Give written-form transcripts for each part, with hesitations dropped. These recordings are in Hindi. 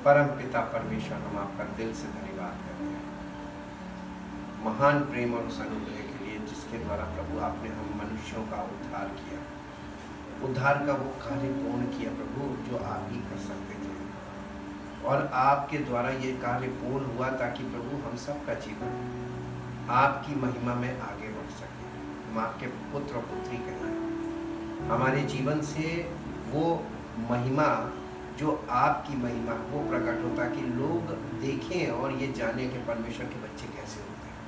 परम पिता परमेश्वर, हम आपका दिल से धन्यवाद करते हैं महान प्रेम और उस अनुग्रह के लिए जिसके द्वारा प्रभु आपने हम मनुष्यों का उद्धार किया। उद्धार का वो कार्य पूर्ण किया प्रभु जो आप ही कर सकते थे, और आपके द्वारा ये कार्य पूर्ण हुआ ताकि प्रभु हम सबका जीवन आपकी महिमा में आगे बढ़ सके। हम आपके पुत्र और पुत्री कहलाएं। हमारे जीवन से वो महिमा जो आपकी महिमा वो प्रकट हो ताकि लोग देखें और ये जाने कि परमेश्वर के बच्चे कैसे होते हैं,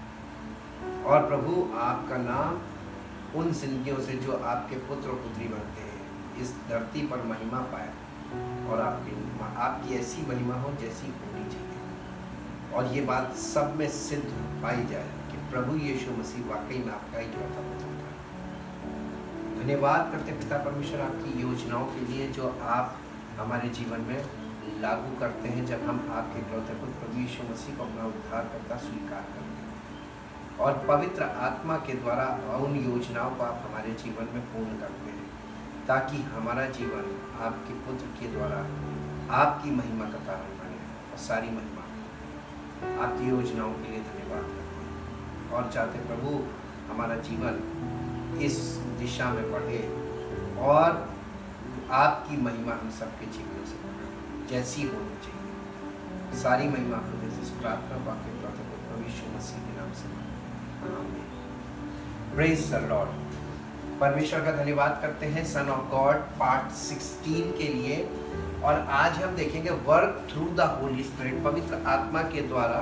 और प्रभु आपका नाम उन जिंदगियों से जो आपके पुत्र और पुत्री बनते हैं इस धरती पर महिमा पाए, और आपकी ऐसी महिमा हो जैसी होनी चाहिए, और ये बात सब में सिद्ध पाई जाए कि प्रभु यीशु मसीह वाकई में आपका ही इकलौता पुत्र था। धन्यवाद करते पिता परमेश्वर आपकी योजनाओं के लिए जो आप हमारे जीवन में लागू करते हैं जब हम आपके इकलौते पुत्र प्रभु यीशु मसीह को अपना उद्धारकर्ता स्वीकार करते हैं, और पवित्र आत्मा के द्वारा उन योजनाओं को आप हमारे जीवन में पूर्ण करते हैं ताकि हमारा जीवन आपके पुत्र के द्वारा आपकी महिमा का कारण बने। और सारी महिमा आपकी योजनाओं के लिए धन्यवाद करते हैं, और चाहते प्रभु हमारा जीवन इस दिशा में बढ़े और आपकी महिमा हम सबके जीवनों से बढ़े जैसी होनी चाहिए। सारी महिमा आपको जैसे इस प्रार्थना वाक्य प्रभु यीशु मसीह के नाम से आमीन। Praise the Lord. परमेश्वर का धन्यवाद करते हैं सन ऑफ गॉड पार्ट 16 के लिए, और आज हम देखेंगे work through the Holy spirit, पवित्र आत्मा के द्वारा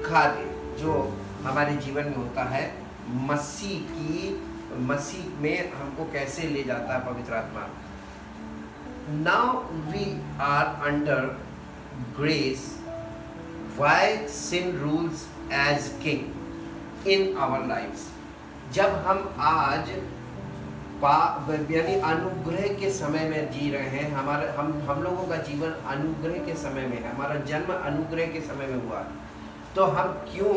कार्य जो हमारे जीवन में होता है। मसीह में हमको कैसे ले जाता है पवित्र आत्मा। Now we are under grace. Why sin rules as king in our lives? जब हम आज यानी अनुग्रह के समय में जी रहे हैं, हम लोगों का जीवन अनुग्रह के समय में है, हमारा जन्म अनुग्रह के समय में हुआ, तो हम क्यों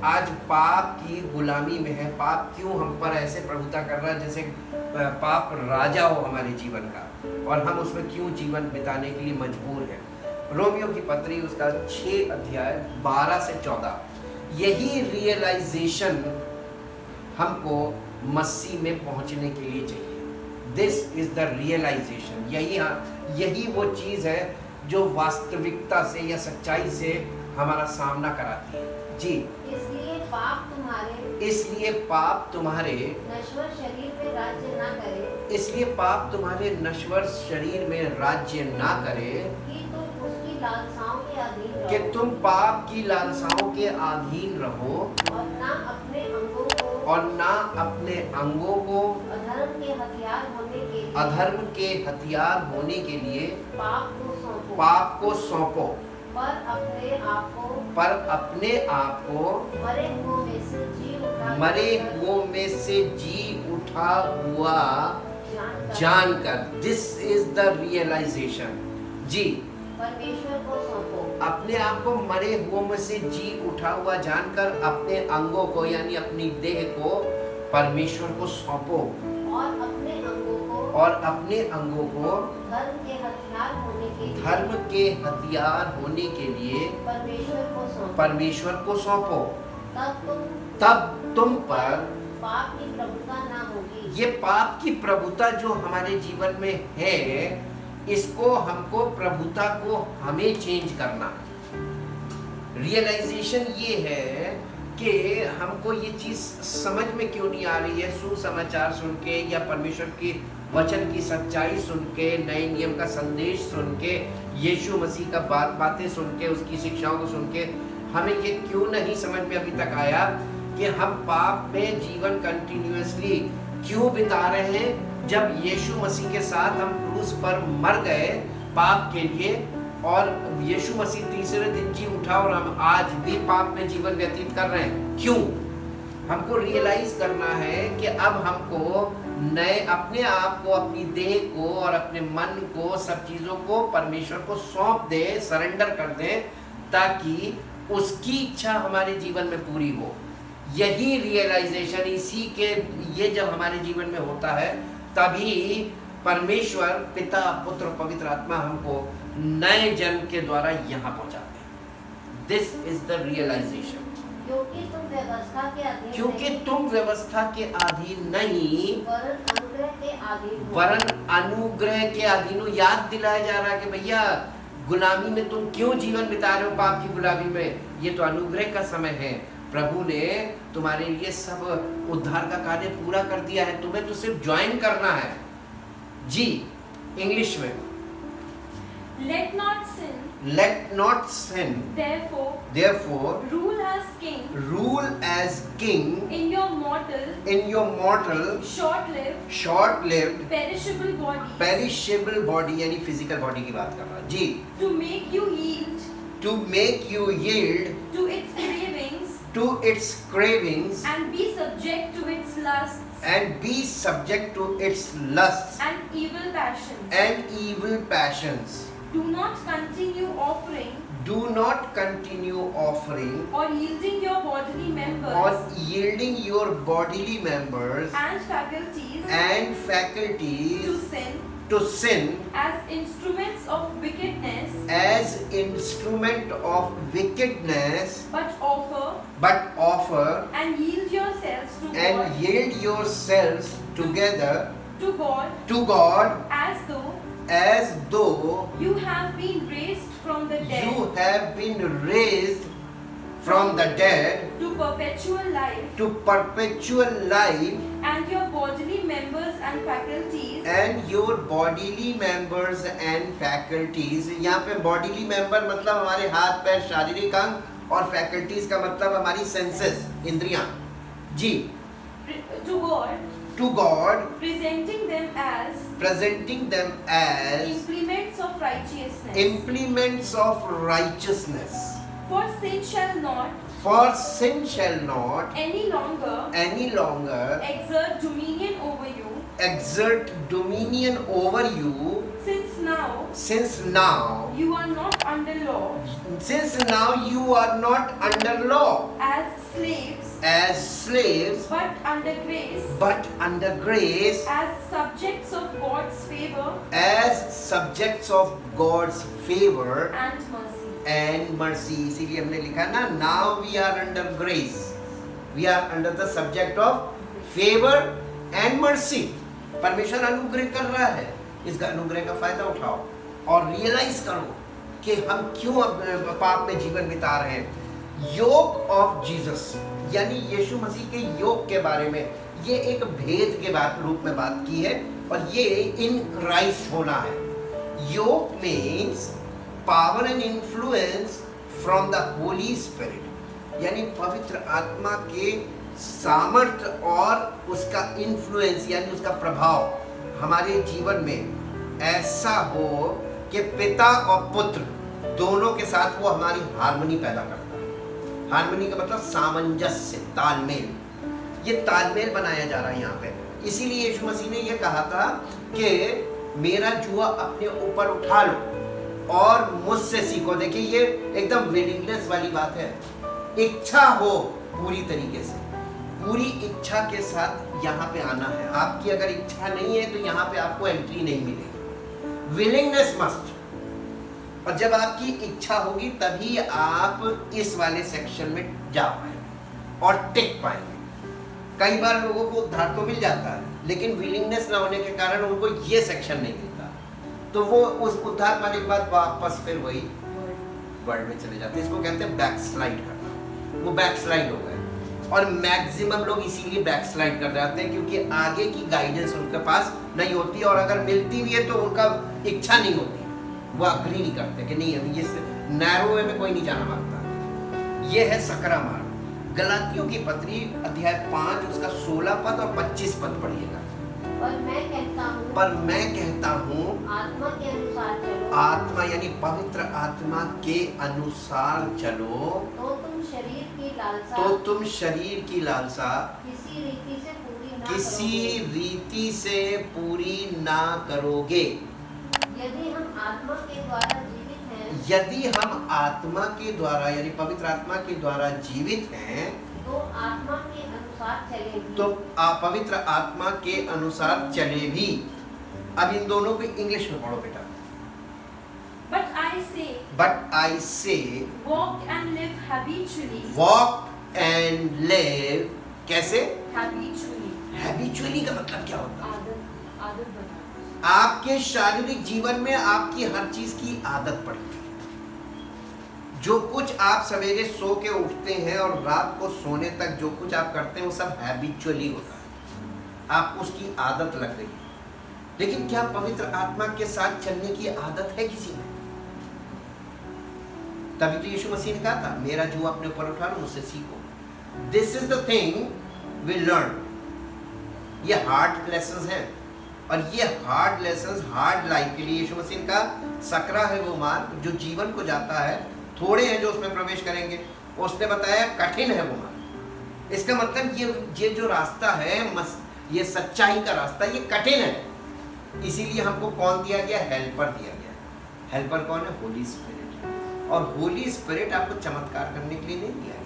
आज पाप की गुलामी में है? पाप क्यों हम पर ऐसे प्रभुता कर रहा है जैसे पाप राजा हो हमारे जीवन का, और हम उसमें क्यों जीवन बिताने के लिए मजबूर हैं? रोमियो की पत्री उसका 6 अध्याय 12 से 14, यही रियलाइजेशन हमको मसीह में पहुंचने के लिए चाहिए। दिस इज द रियलाइजेशन, यही वो चीज़ है जो वास्तविकता से या सच्चाई से हमारा सामना कराती है। जी, इसलिए पाप तुम्हारे नश्वर शरीर में राज्य ना करे, इसलिए पाप तुम्हारे नश्वर शरीर में राज्य ना करे कि तुम उसकी लालसाओं के अधीन रहो, कि तुम पाप की लालसाओं के अधीन रहो, और ना अपने अंगों को अधर्म के हथियार होने के लिए पाप को सौंपो, पर अपने आप को मरे हुओं में से जी उठा हुआ जानकर। This is the realisation. जी, परमेश्वर को सौंपो, अपने आप को मरे हुओं में से जी उठा हुआ जानकर अपने अंगों को यानी अपनी देह को परमेश्वर को सौंपो, और अपने अंगों को धर्म के हथियार होने के लिए परमेश्वर को सौंपो। तब तुम पर पाप की प्रभुता ना होगी। ये पाप की प्रभुता जो हमारे जीवन में है, इसको हमको प्रभुता को हमें चेंज करना है। रियलाइजेशन ये है कि हमको ये चीज़ समझ में क्यों नहीं आ रही है। सुसमाचार सुन के या परमेश्वर की वचन की सच्चाई सुन के, नए नियम का संदेश सुन के, यीशु मसीह का बातें सुन के, उसकी शिक्षाओं को सुन के हमें ये क्यों नहीं समझ में अभी तक आया कि हम पाप में जीवन कंटिन्यूअसली क्यों बिता रहे हैं, जब यीशु मसीह के साथ हम क्रूस पर मर गए पाप के लिए, और यीशु मसीह तीसरे दिन जी उठा और हम आज भी पाप में जीवन व्यतीत कर रहे हैं। क्यों? हमको रियलाइज करना है कि अब हमको नए अपने आप को, अपनी देह को और अपने मन को, सब चीज़ों को परमेश्वर को सौंप दे, सरेंडर कर दे, ताकि उसकी इच्छा हमारे जीवन में पूरी हो। यही रियलाइजेशन, इसी के ये जब हमारे जीवन में होता है तभी परमेश्वर पिता, पुत्र, पवित्र आत्मा हमको नए जन्म के द्वारा यहाँ पहुंचाते हैं। This is the realisation. क्योंकि तुम व्यवस्था के अधीन क्योंकि नहीं, तुम व्यवस्था के अधीन नहीं वरन अनुग्रह के अधीन हो। वरन अनुग्रह के अधीन हो। याद दिलाया जा रहा है कि भैया गुलामी में तुम क्यों जीवन बिता रहे हो, पाप की गुलामी में। ये तो अनुग्रह का समय है। प्रभु ने तुम्हारे लिए सब उद्धार का कार्य पूरा कर दिया है, तुम्हें तो सिर्फ ज्वाइन करना है। जी इंग्लिश में, Let not sin, let not sin, therefore rule as king rule as king in your mortal, short-lived, short-lived, perishable body, यानी फिजिकल बॉडी की बात कर रहा है जी। to make you yield To make you yield to its cravings to its cravings and be subject to its lusts and be subject to its lusts and evil passions. and evil passions. Do not continue offering Do not continue offering or yielding your bodily or members yielding your bodily members and faculties and faculties to sin to sin as instruments of wickedness, as instrument of wickedness, but offer and yield yourselves to and God, yield yourselves together to God as though you have been raised from the dead you have been raised from the dead to perpetual life, and your bodily members and faculties and your bodily members and faculties। यहाँ पे bodily member मतलब हमारे हाथ पैर शारीरिक अंग, और faculties का मतलब हमारी senses इंद्रियां जी। to God, presenting them as implements of righteousness. implements of righteousness. For sin shall not any longer exert dominion over you, since now you are not under law as slaves but under grace, as subjects of God's favor and mercy. and mercy। इसीलिए हमने लिखा ना, now we are under grace, we are under the subject of favor and mercy। परमेश्वर अनुग्रह कर रहा है, इस अनुग्रह का फायदा उठाओ और रियलाइज करो कि हम क्यों पाप में जीवन बिता रहे हैं। योक ऑफ जीसस यानी यीशु मसीह के योग के बारे में ये एक भेद के रूप में बात की है, और ये इन क्राइस्ट होना है। Yoke means power and influence from the Holy Spirit, यानी पवित्र आत्मा के सामर्थ्य और उसका इन्फ्लुएंस यानी उसका प्रभाव हमारे जीवन में ऐसा हो कि पिता और पुत्र दोनों के साथ वो हमारी हार्मनी पैदा करता है। हार्मनी का मतलब सामंजस्य, तालमेल। ये तालमेल बनाया जा रहा है यहाँ पे। इसीलिए यीशु मसीह ने ये कहा था कि मेरा जुआ अपने ऊपर उठा लो और मुझसे सीखो। देखिए ये एकदम विलिंगनेस वाली बात है। इच्छा हो पूरी तरीके से, पूरी इच्छा के साथ यहाँ पे आना है। आपकी अगर इच्छा नहीं है तो यहाँ पे आपको एंट्री नहीं मिलेगी। Willingness must. और जब आपकी इच्छा होगी तभी आप इस वाले सेक्शन में जा पाएंगे और टिक पाएंगे। कई बार लोगों को उद्धार तो मिल जाता है, लेकिन विलिंगनेस ना होने के कारण उनको ये सेक्शन नहीं मिलता, तो वो उस उद्धार पाने के बाद वापस फिर वही वर्ल्ड में चले जाते हैं। इसको कहते हैं बैकस्लाइड करना। वो बैकस्लाइड हो गए, और मैक्सिमम लोग इसीलिए बैकस्लाइड कर जाते हैं क्योंकि आगे की गाइडेंस उनके पास नहीं होती, और अगर मिलती भी है तो उनका इच्छा नहीं होती, वो अग्री नहीं करते कि नहीं अभी ये नैरो वे में कोई नहीं जाना मांगता। ये है सकरा मार्ग। गलातियों की पत्री अध्याय 5 उसका 16 पद और 25 पद पढ़िएगा। पर मैं कहता हूँ आत्मा के अनुसार चलो। आत्मा यानी पवित्र आत्मा के अनुसार चलो तो तुम शरीर की लालसा किसी रीति से पूरी ना करोगे। यदि हम आत्मा के द्वारा यानी पवित्र आत्मा के द्वारा जीवित हैं तो आत्मा के अनुसार चले, तो पवित्र आत्मा के अनुसार चले भी। अब इन दोनों को इंग्लिश में पढ़ो बेटा। But but I say, walk and live habitually. walk and live, कैसे? Habitually. Habitually का मतलब क्या होता है? आदत बना. आपके शारीरिक जीवन में आपकी हर चीज की आदत पड़ती है. जो कुछ आप सवेरे सो के उठते हैं और रात को सोने तक जो कुछ आप करते हैं वो सब हैबिचुअली होता है. आपको उसकी आदत लग गई. लेकिन क्या पवित्र आत्मा के साथ चलने की आदत है किसी में? तभी तो यीशु मसीह ने कहा था, मेरा जो अपने ऊपर उठा लो मुझसे सीखो. This is the thing we learn. ये हार्ड लेसन्स हैं और ये हार्ड लेसन्स हार्ड लाइफ के लिए यीशु मसीह का सकरा है वो मार्ग जो जीवन को जाता है. थोड़े हैं जो उसमें प्रवेश करेंगे. उसने बताया कठिन है वो मार्ग. इसका मतलब ये जो रास्ता है ये सच्चाई का रास्ता ये कठिन है. इसीलिए हमको कौन दिया गया? हेल्पर दिया गया. हेल्पर कौन है? होली स्पिरिट. और होली स्पिरिट आपको चमत्कार करने के लिए नहीं दिया गया.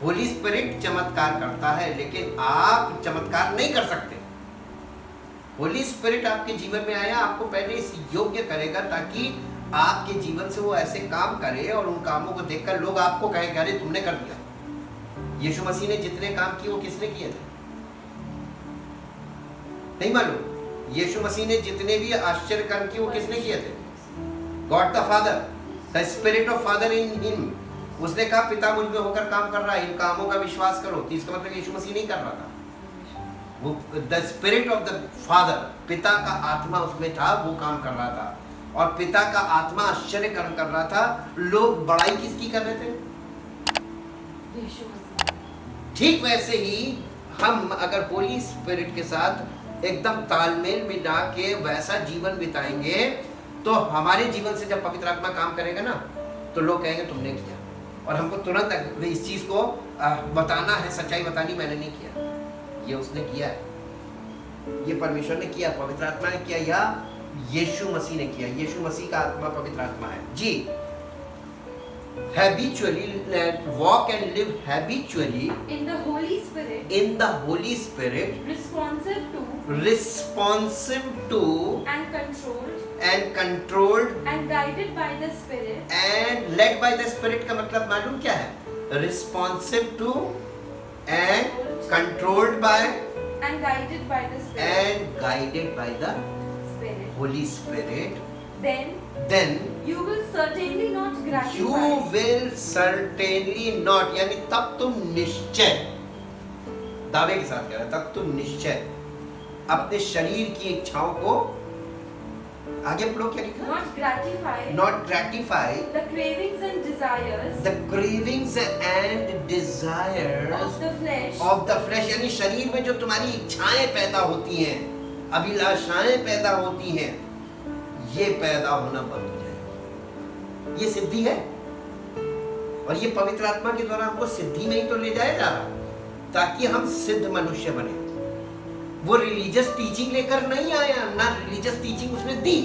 होली स्पिरिट चमत्कार करता है लेकिन आप चमत्कार नहीं कर सकते. होली स्पिरिट आपके जीवन में आया, आपको पहले इस योग्य करेगा ताकि आपके जीवन से वो ऐसे काम करे और उन कामों को देखकर लोग आपको कहे अरे तुमने कर दिया. यीशु मसीह ने जितने काम किए वो किसने किए थे? नहीं मालूम? यीशु मसीह ने जितने भी आश्चर्य कर्म किए वो किसने किए थे? God the father, the spirit of father in him. उसने कहा पिता मुझ में होकर काम कर रहा है, इन कामों का विश्वास करो. तो इसका मतलब यीशु मसीह नहीं कर रहा था. वो the spirit of the father, पिता का आत्मा उसमें था, वो काम कर रहा था. और पिता का आत्मा आश्चर्य कर्म कर रहा था. लोग बड़ाई किसकी कर रहे थे? यीशु मसीह. ठीक वैसे ही हम अगर होली स्पिरिट के साथ एकदम तालमेल मिला के वैसा जीवन बिताएंगे तो हमारे जीवन से जब पवित्र आत्मा काम करेगा ना तो लोग कहेंगे तुमने किया. और हमको तुरंत इस चीज को बताना है, सच्चाई बतानी. मैंने नहीं किया, ये उसने किया है. ये परमेश्वर ने किया, पवित्र आत्मा ने किया या यीशु मसीह ने किया. यीशु मसीह का आत्मा पवित्र आत्मा है जी. habitually walk and live habitually in the Holy Spirit, in the Holy Spirit, responsive to and controlled and guided by the Spirit, and led by the Spirit. का मतलब मालूम क्या है? responsive to and controlled by and guided by the Spirit, and guided by the Spirit. Holy Spirit. Then you will certainly not gratify. You will certainly not, यानी तब तुम निश्चय, दावे के साथ कह रहा है, तब तुम निश्चय अपने शरीर की इच्छाओं को आगे पढ़ो. क्या लिखा? Not gratify the cravings and desires the cravings and desires of the flesh. यानी शरीर में जो तुम्हारी इच्छाएं पैदा होती हैं, अभिलाषाएं पैदा होती हैं, ये पैदा होना बंद हो जाए. ये सिद्धि है और ये पवित्र आत्मा के द्वारा हमको सिद्धि में ही तो ले जाया जा रहा ताकि हम सिद्ध मनुष्य बने. वो रिलीजियस टीचिंग लेकर नहीं आया, ना रिलीजियस टीचिंग उसने दी.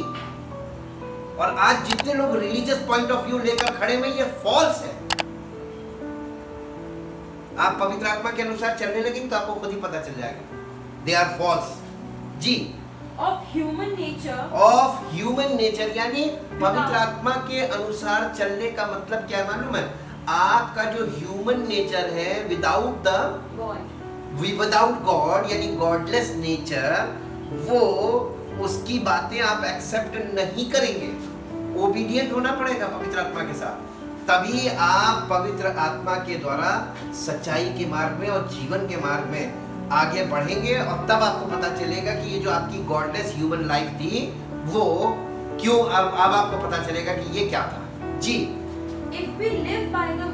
और आज जितने लोग रिलीजियस पॉइंट ऑफ व्यू लेकर खड़े में, ये फॉल्स है. आप पवित्र आत्मा के अनुसार चलने लगेंगे तो आपको खुद ही पता चल जाएगा. दे आर फॉल्स जी. Of human nature यानी पवित्र आत्मा के अनुसार चलने का मतलब क्या है मालूम है? आपका जो ह्यूमन नेचर है विदाउट गॉड यानी गॉडलेस नेचर, वो उसकी बातें आप एक्सेप्ट नहीं करेंगे. ओबीडिएंट होना पड़ेगा पवित्र आत्मा के साथ. तभी आप पवित्र आत्मा के द्वारा सच्चाई के मार्ग में और जीवन के मार्ग में आगे बढ़ेंगे. और तब आपको पता चलेगा कि ये जो आपकी गॉडलेस ह्यूमन लाइफ थी वो क्यों, अब आपको पता चलेगा कि ये क्या था जी. If we live by the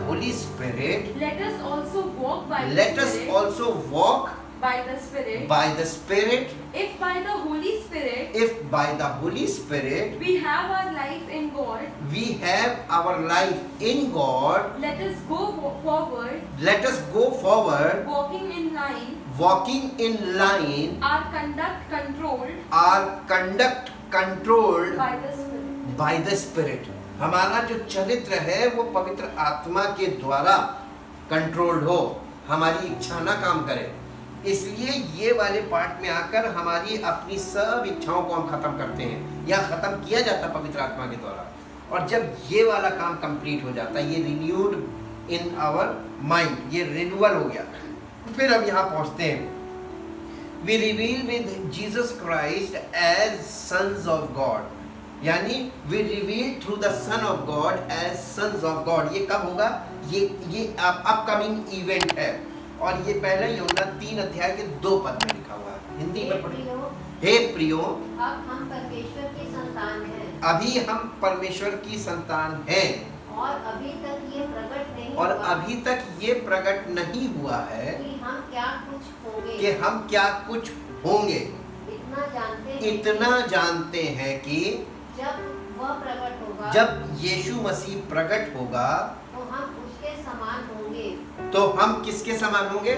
Holy Spirit, let us also walk by the Spirit. If by the Holy Spirit we have our life in God, let us go forward, walking in line, our conduct controlled by the Spirit. हमारा जो चरित्र है वो पवित्र आत्मा के द्वारा कंट्रोल्ड हो. हमारी इच्छा ना काम करे, इसलिए ये वाले पार्ट में आकर हमारी अपनी सब इच्छाओं को हम खत्म करते हैं या खत्म किया जाता है पवित्र आत्मा के द्वारा। और जब ये वाला काम कंप्लीट हो जाता है, ये रिन्यूड इन आवर माइंड, ये रिन्यूअल हो गया, फिर हम यहाँ पहुँचते हैं, we reveal with Jesus Christ as sons of God, यानी we reveal through the son of God as sons of God. ये कब होगा? ये अपकमिंग इवेंट है। और ये पहले यूहन्ना 3 अध्याय के 2 पद में लिखा हुआ है, हिंदी में पढ़िए। हे प्रियो, अब हम परमेश्वर की संतान हैं, अभी हम परमेश्वर की संतान हैं, और अभी तक ये प्रकट नहीं और हुआ अभी तक ये प्रकट नहीं हुआ है कि हम क्या कुछ होंगे। कि हम क्या कुछ होंगे। इतना जानते हैं हैं कि जब वह प्रकट होगा, जब यीशु मसीह प्रकट होगा तो हम उसके समान होंगे। तो हम किसके समान होंगे?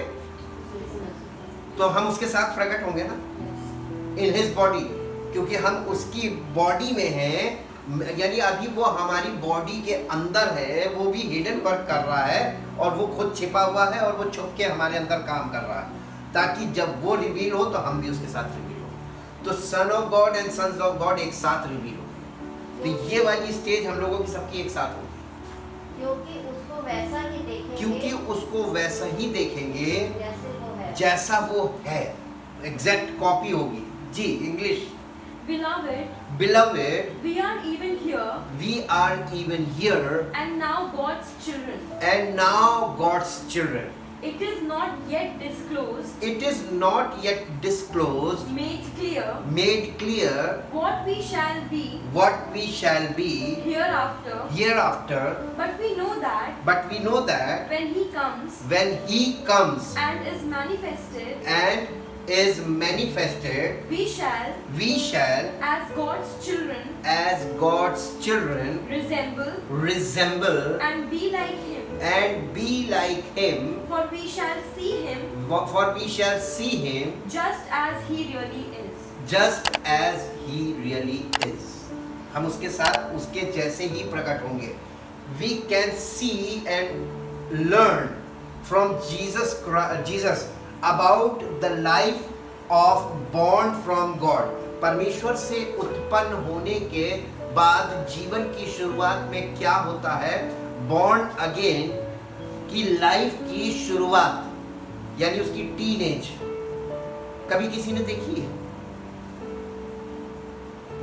तो हम उसके साथ प्रकट होंगे ना, इन हिज बॉडी, क्योंकि हम उसकी बॉडी में हैं। यानी अभी वो हमारी बॉडी के अंदर है, वो भी हिडन वर्क कर रहा है और वो खुद छिपा हुआ है और वो छुप के हमारे अंदर काम कर रहा है, ताकि जब वो रिवील हो तो हम भी उसके साथ रिवील हो। तो son of God and sons of God एक साथ रिवील हो। तो ये वाली स्टेज हम लोगों की सबकी एक साथ होगी, क्योंकि उसको वैसा ही देखेंगे, क्योंकि उसको वैसा ही देखेंगे जैसे वो है। जैसा वो है, एग्जैक्ट कॉपी होगी। जी, English. Beloved, Beloved, we are even here, we are even here, and now God's children. and now God's children. It is not yet disclosed, It is not yet disclosed, made clear what we shall be what we shall be hereafter. hereafter, But we know that but we know that when He comes when He comes and is manifested, and is manifested, we shall, as God's children, resemble and be like Him. and be like Him, For we shall see Him for we shall see Him just as He really is. just as He really is. हम उसके साथ उसके जैसे ही प्रकट होंगे। We can see and learn from Jesus about the life of born from God. परमेश्वर से उत्पन्न होने के बाद जीवन की शुरुआत में क्या होता है? Born again की लाइफ की शुरुआत, यानी उसकी टीनेज कभी किसी ने देखी है?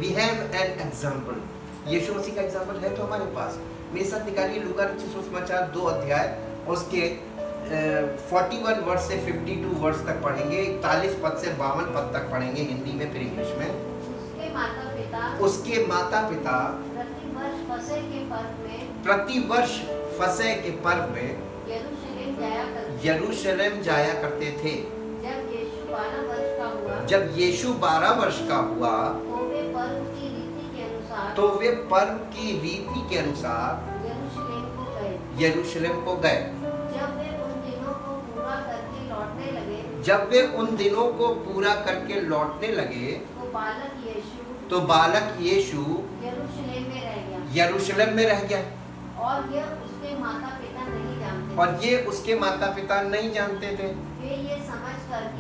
We have an example. यीशु मसीह का एग्जाम्पल है तो हमारे पास। मेरे साथ निकालिए लूका रचित सुसमाचार 2 अध्याय, उसके 41 वर्ष से 52 वर्ष तक पढ़ेंगे, 41 पद से 52 पद तक पढ़ेंगे हिंदी में, फिर इंग्लिश में। उसके माता पिता प्रतिवर्ष फसह के पर्व में यरूशलेम जाया करते थे। जब यीशु 12 वर्ष का हुआ तो वे पर्व की रीति के अनुसार यरूशलेम को गए। जब वे उन दिनों को पूरा करके लौटने लगे तो बालक यीशु यरूशलेम में रह गया, और ये उसके माता पिता नहीं जानते, और ये उसके माता पिता नहीं जानते थे।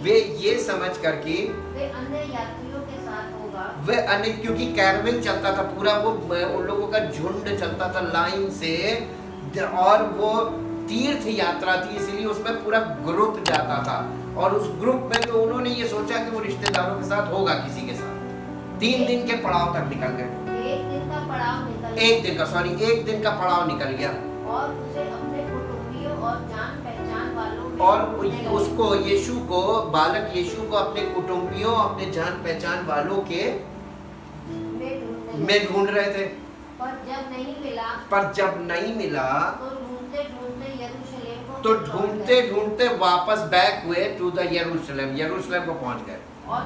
वे ये समझ करके वे अन्य यात्रियों के साथ होगा, वे अन्य, क्योंकि कैरवेन चलता था पूरा, वो उन लोगों का झुंड चलता था लाइन से, और वो तीर्थ यात्रा थी, इसीलिए उसमें पूरा ग्रुप जाता था। और उस ग्रुप में तो उन्होंने ये सोचा कि वो रिश्तेदारों के साथ होगा, किसी के साथ। 3 दिन के पड़ाव तक निकल गए। एक दिन का पड़ाव निकल गया, और उसे अपने कुटुंबियों और जान पहचान वालों में, और उसको यीशु को, बालक यीशु को अपने कुटुंबियों, अपने जान पहचान वालों के में ढूंढ रहे थे। पर जब नहीं मिला तो ढूंढते ढूंढते वापस बैक हुए टू द यरूशलेम को पहुंच गए। और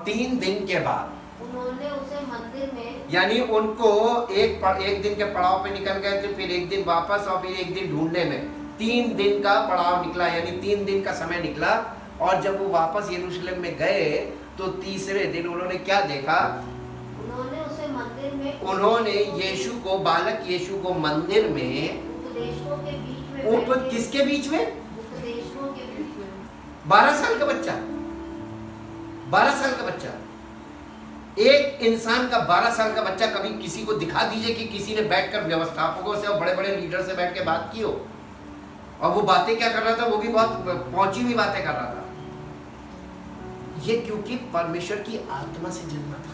3 दिन के बाद उन्होंने उसे मंदिर में, यानी उनको एक दिन के पड़ाव पे निकल गए थे, फिर एक दिन वापस, और फिर एक दिन ढूंढने में 3 दिन का पड़ाव निकला, यानी 3 दिन का समय निकला। और जब वो वापस यरूशलेम में गए तो तीसरे दिन उन्होंने क्या देखा? उन्होंने उसे मंदिर में, उन्होंने यीशु को, बालक यीशु को मंदिर में, उपदेशकों के बीच में, किसके बीच में? उपदेशकों के बीच में, 12 साल का बच्चा, 12 साल का बच्चा, एक इंसान का 12 साल का बच्चा, कभी किसी को दिखा दीजिए कि किसी ने बैठकर व्यवस्थापकों से और बड़े बड़े लीडर से बैठ के बात की हो, और वो बातें क्या कर रहा था, वो भी बहुत पहुंची हुई बातें कर रहा था। ये क्योंकि परमेश्वर की आत्मा से जन्मा था।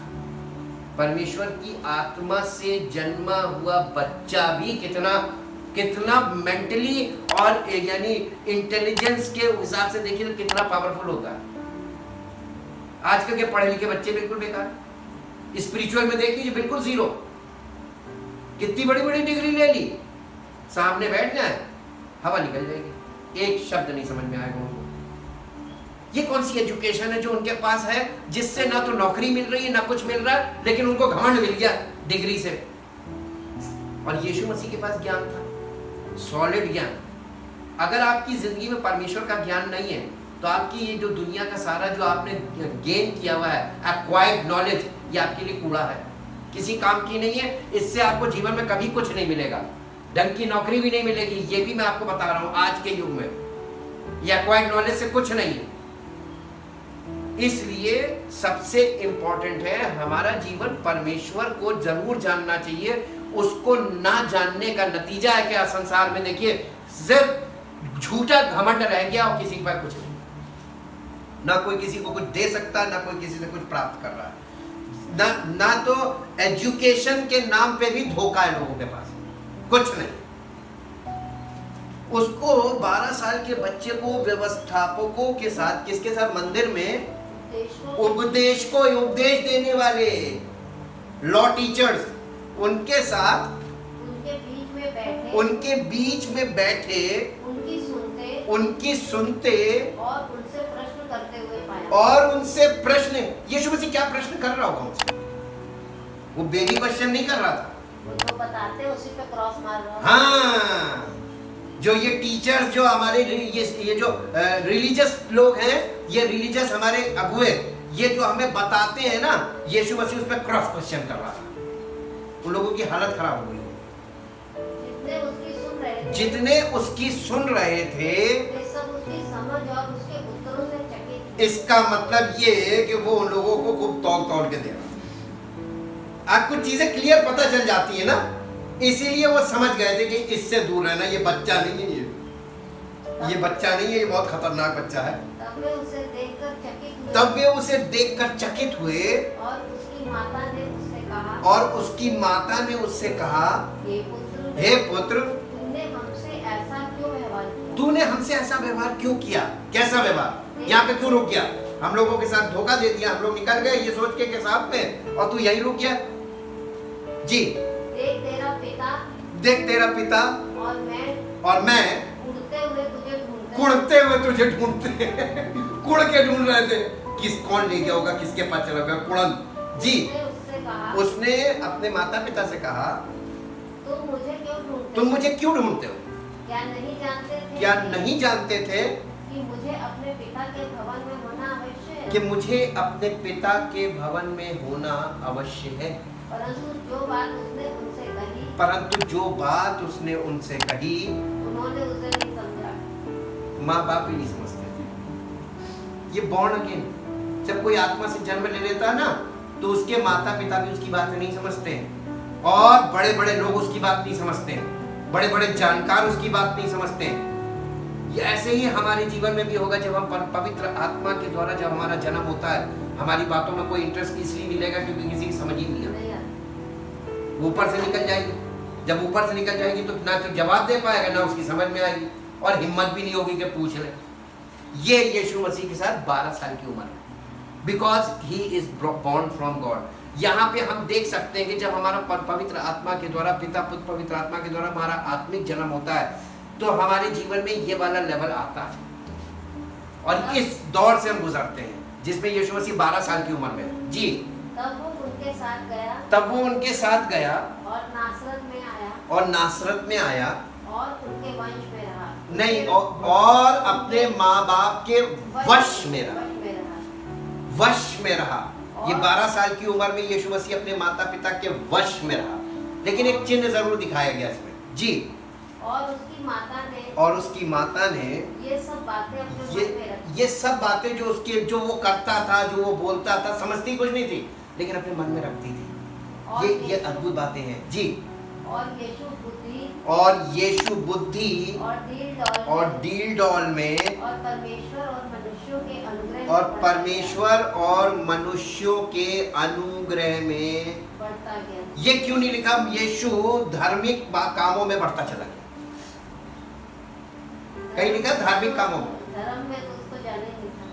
परमेश्वर की आत्मा से जन्मा हुआ बच्चा भी कितना मेंटली और यानी इंटेलिजेंस के हिसाब से देखिए तो कितना पावरफुल होता है। आजकल के पढ़े लिखे बच्चे बिल्कुल बेकार, स्पिरिचुअल में देख लीजिए बिल्कुल जीरो। कितनी बड़ी बड़ी डिग्री ले ली, सामने बैठ जाए हवा निकल जाएगी, एक शब्द नहीं समझ में आएगा उनको। ये कौन सी एजुकेशन है जो उनके पास है, जिससे ना तो नौकरी मिल रही है ना कुछ मिल रहा है, लेकिन उनको घमंड मिल गया डिग्री से। और यीशु मसीह के पास ज्ञान था, सॉलिड ज्ञान। अगर आपकी जिंदगी में परमेश्वर का ज्ञान नहीं है तो आपकी ये जो दुनिया का सारा जो आपने गेन किया हुआ है, एक्वायर्ड नॉलेज, ये आपके लिए कूड़ा है, किसी काम की नहीं है। इससे आपको जीवन में कभी कुछ नहीं मिलेगा, ढंग की नौकरी भी नहीं मिलेगी। ये भी मैं आपको बता रहा हूं, आज के युग में ये एक्वायर्ड नॉलेज से कुछ नहीं है। इसलिए सबसे इंपॉर्टेंट है हमारा जीवन परमेश्वर को जरूर जानना चाहिए। उसको ना जानने का नतीजा है क्या, संसार में देखिए सिर्फ झूठा घमंड रह गया और किसी पर कुछ नहीं, ना कोई किसी को कुछ दे सकता, ना कोई किसी से कुछ प्राप्त कर रहा है, ना तो एजुकेशन के नाम पे भी धोखा है लोगों के पास, कुछ नहीं। उसको 12 साल के बच्चे को व्यवस्थापकों के साथ, किसके साथ, मंदिर में उपदेश देने वाले लॉ टीचर्स, उनके साथ उनके बीच में बैठे उनकी सुनते और उनसे प्रश्न। यीशु मसीह क्या प्रश्न कर रहा होगा उनसे? वो बेबी क्वेश्चन नहीं कर रहा था, वो जो बताते उसी पे क्रॉस मार रहा। हाँ, जो ये टीचर्स, जो हमारे ये जो रिलीजियस लोग हैं, ये रिलीजियस हमारे अगुए, ये जो हमें बताते हैं ना, यीशु मसीह उस पर क्रॉस क्वेश्चन कर रहा था। उन लोगों की हालत खराब हो गई। जितने उसकी सुन रहे थे सब उसकी समझ और उसके उत्तरों से चकित थे। इसका मतलब ये है कि वो उन लोगों को खूब तौल के दे रहा था। आपको चीजें क्लियर पता चल जाती है ना, इसीलिए वो समझ गए थे कि इससे दूर रहना, ये बच्चा नहीं है, ये बच्चा नहीं है, ये बहुत खतरनाक बच्चा है। तब वे उसे देखकर चकित हुए, तब वे उसे देखकर चकित हुए और उसकी माता ने उससे कहा, और उसकी माता ने उससे कहा, हे पुत्र, तूने हमसे ऐसा क्यों व्यवहार किया? तूने हमसे ऐसा व्यवहार क्यों किया? कैसा व्यवहार? यहाँ पे क्यों रुक गया? हम लोगों के साथ धोखा दे दिया, हम लोग निकल गए ये सोच के साथ में, और तू यहीं रुक गया। जी, देख तेरा पिता, देख तेरा पिता और मैं कुड़ते हुए तुझे ढूंढते कुड़ के ढूंढ रहे थे। कौन ले गया होगा, किसके पास चला गया? कुड़न। जी, उसने अपने माता पिता से कहा, तुम मुझे क्यों ढूंढते हो? क्या नहीं जानते थे कि मुझे अपने पिता के भवन में होना आवश्यक है? कि मुझे अपने पिता के भवन में होना अवश्य है। परंतु जो बात उसने उनसे कही, उन्होंने उसे नहीं समझा। माँ बाप ही नहीं समझते थे। ये बॉर्न अगेन, जब कोई आत्मा से जन्म ले लेता है ना, तो उसके माता पिता भी उसकी बात नहीं समझते हैं, और बड़े बड़े लोग उसकी बात नहीं समझते हैं, बड़े बड़े जानकार उसकी बात नहीं समझते हैं। ये ऐसे ही हमारे जीवन में भी होगा। जब हम पवित्र आत्मा के द्वारा जब हमारा जन्म होता है, हमारी बातों में कोई इंटरेस्ट इसलिए मिलेगा क्योंकि किसी की समझ ही नहीं आती, ऊपर से निकल जाएगी। जब ऊपर से निकल जाएगी तो ना तो जवाब दे पाएगा, ना उसकी समझ में आएगी, और हिम्मत भी नहीं होगी कि पूछ ले। ये यीशु मसीह के साथ 12 साल की उम्र में, because he is born from God. यहाँ पे हम देख सकते हैं कि जब हमारा पवित्र आत्मा के द्वारा, पिता पुत्र पवित्र आत्मा के द्वारा हमारा आत्मिक जन्म होता है, तो हमारे जीवन में ये वाला लेवल आता है, और इस दौर से हम गुजरते हैं जिसमें यीशु मसीह 12 साल की उम्र में है। जी, तब वो उनके साथ गया और नासरत में आया और उनके वंश में रहा। नहीं, और अपने माँ बाप के वश में रहा। ये 12 साल की उम्र में यीशु मसीह अपने माता पिता के वश में रहा, लेकिन एक चिन्ह जरूर दिखाया गया इसमें। जी, और उसकी माता ने और उसकी माता ने ये सब बातें अपने मन में रखी। ये सब बातें जो वो करता था, जो वो बोलता था, समझती कुछ नहीं थी, लेकिन अपने मन में रखती थी। और ये अद्भुत बातें हैं जी। और यीशु बुद्धि और यीशु बुद्धि और डील डॉल में और परमेश्वर और मनुष्यों के अनुग्रह में और बढ़ता परमेश्वर और मनुष्यों के अनुग्रह में बढ़ता गया। ये क्यों नहीं लिखा? यीशु धार्मिक कामों में बढ़ता चला गया। कहीं लिखा धार्मिक कामों में। धर्म में तो उसको जाने नहीं था।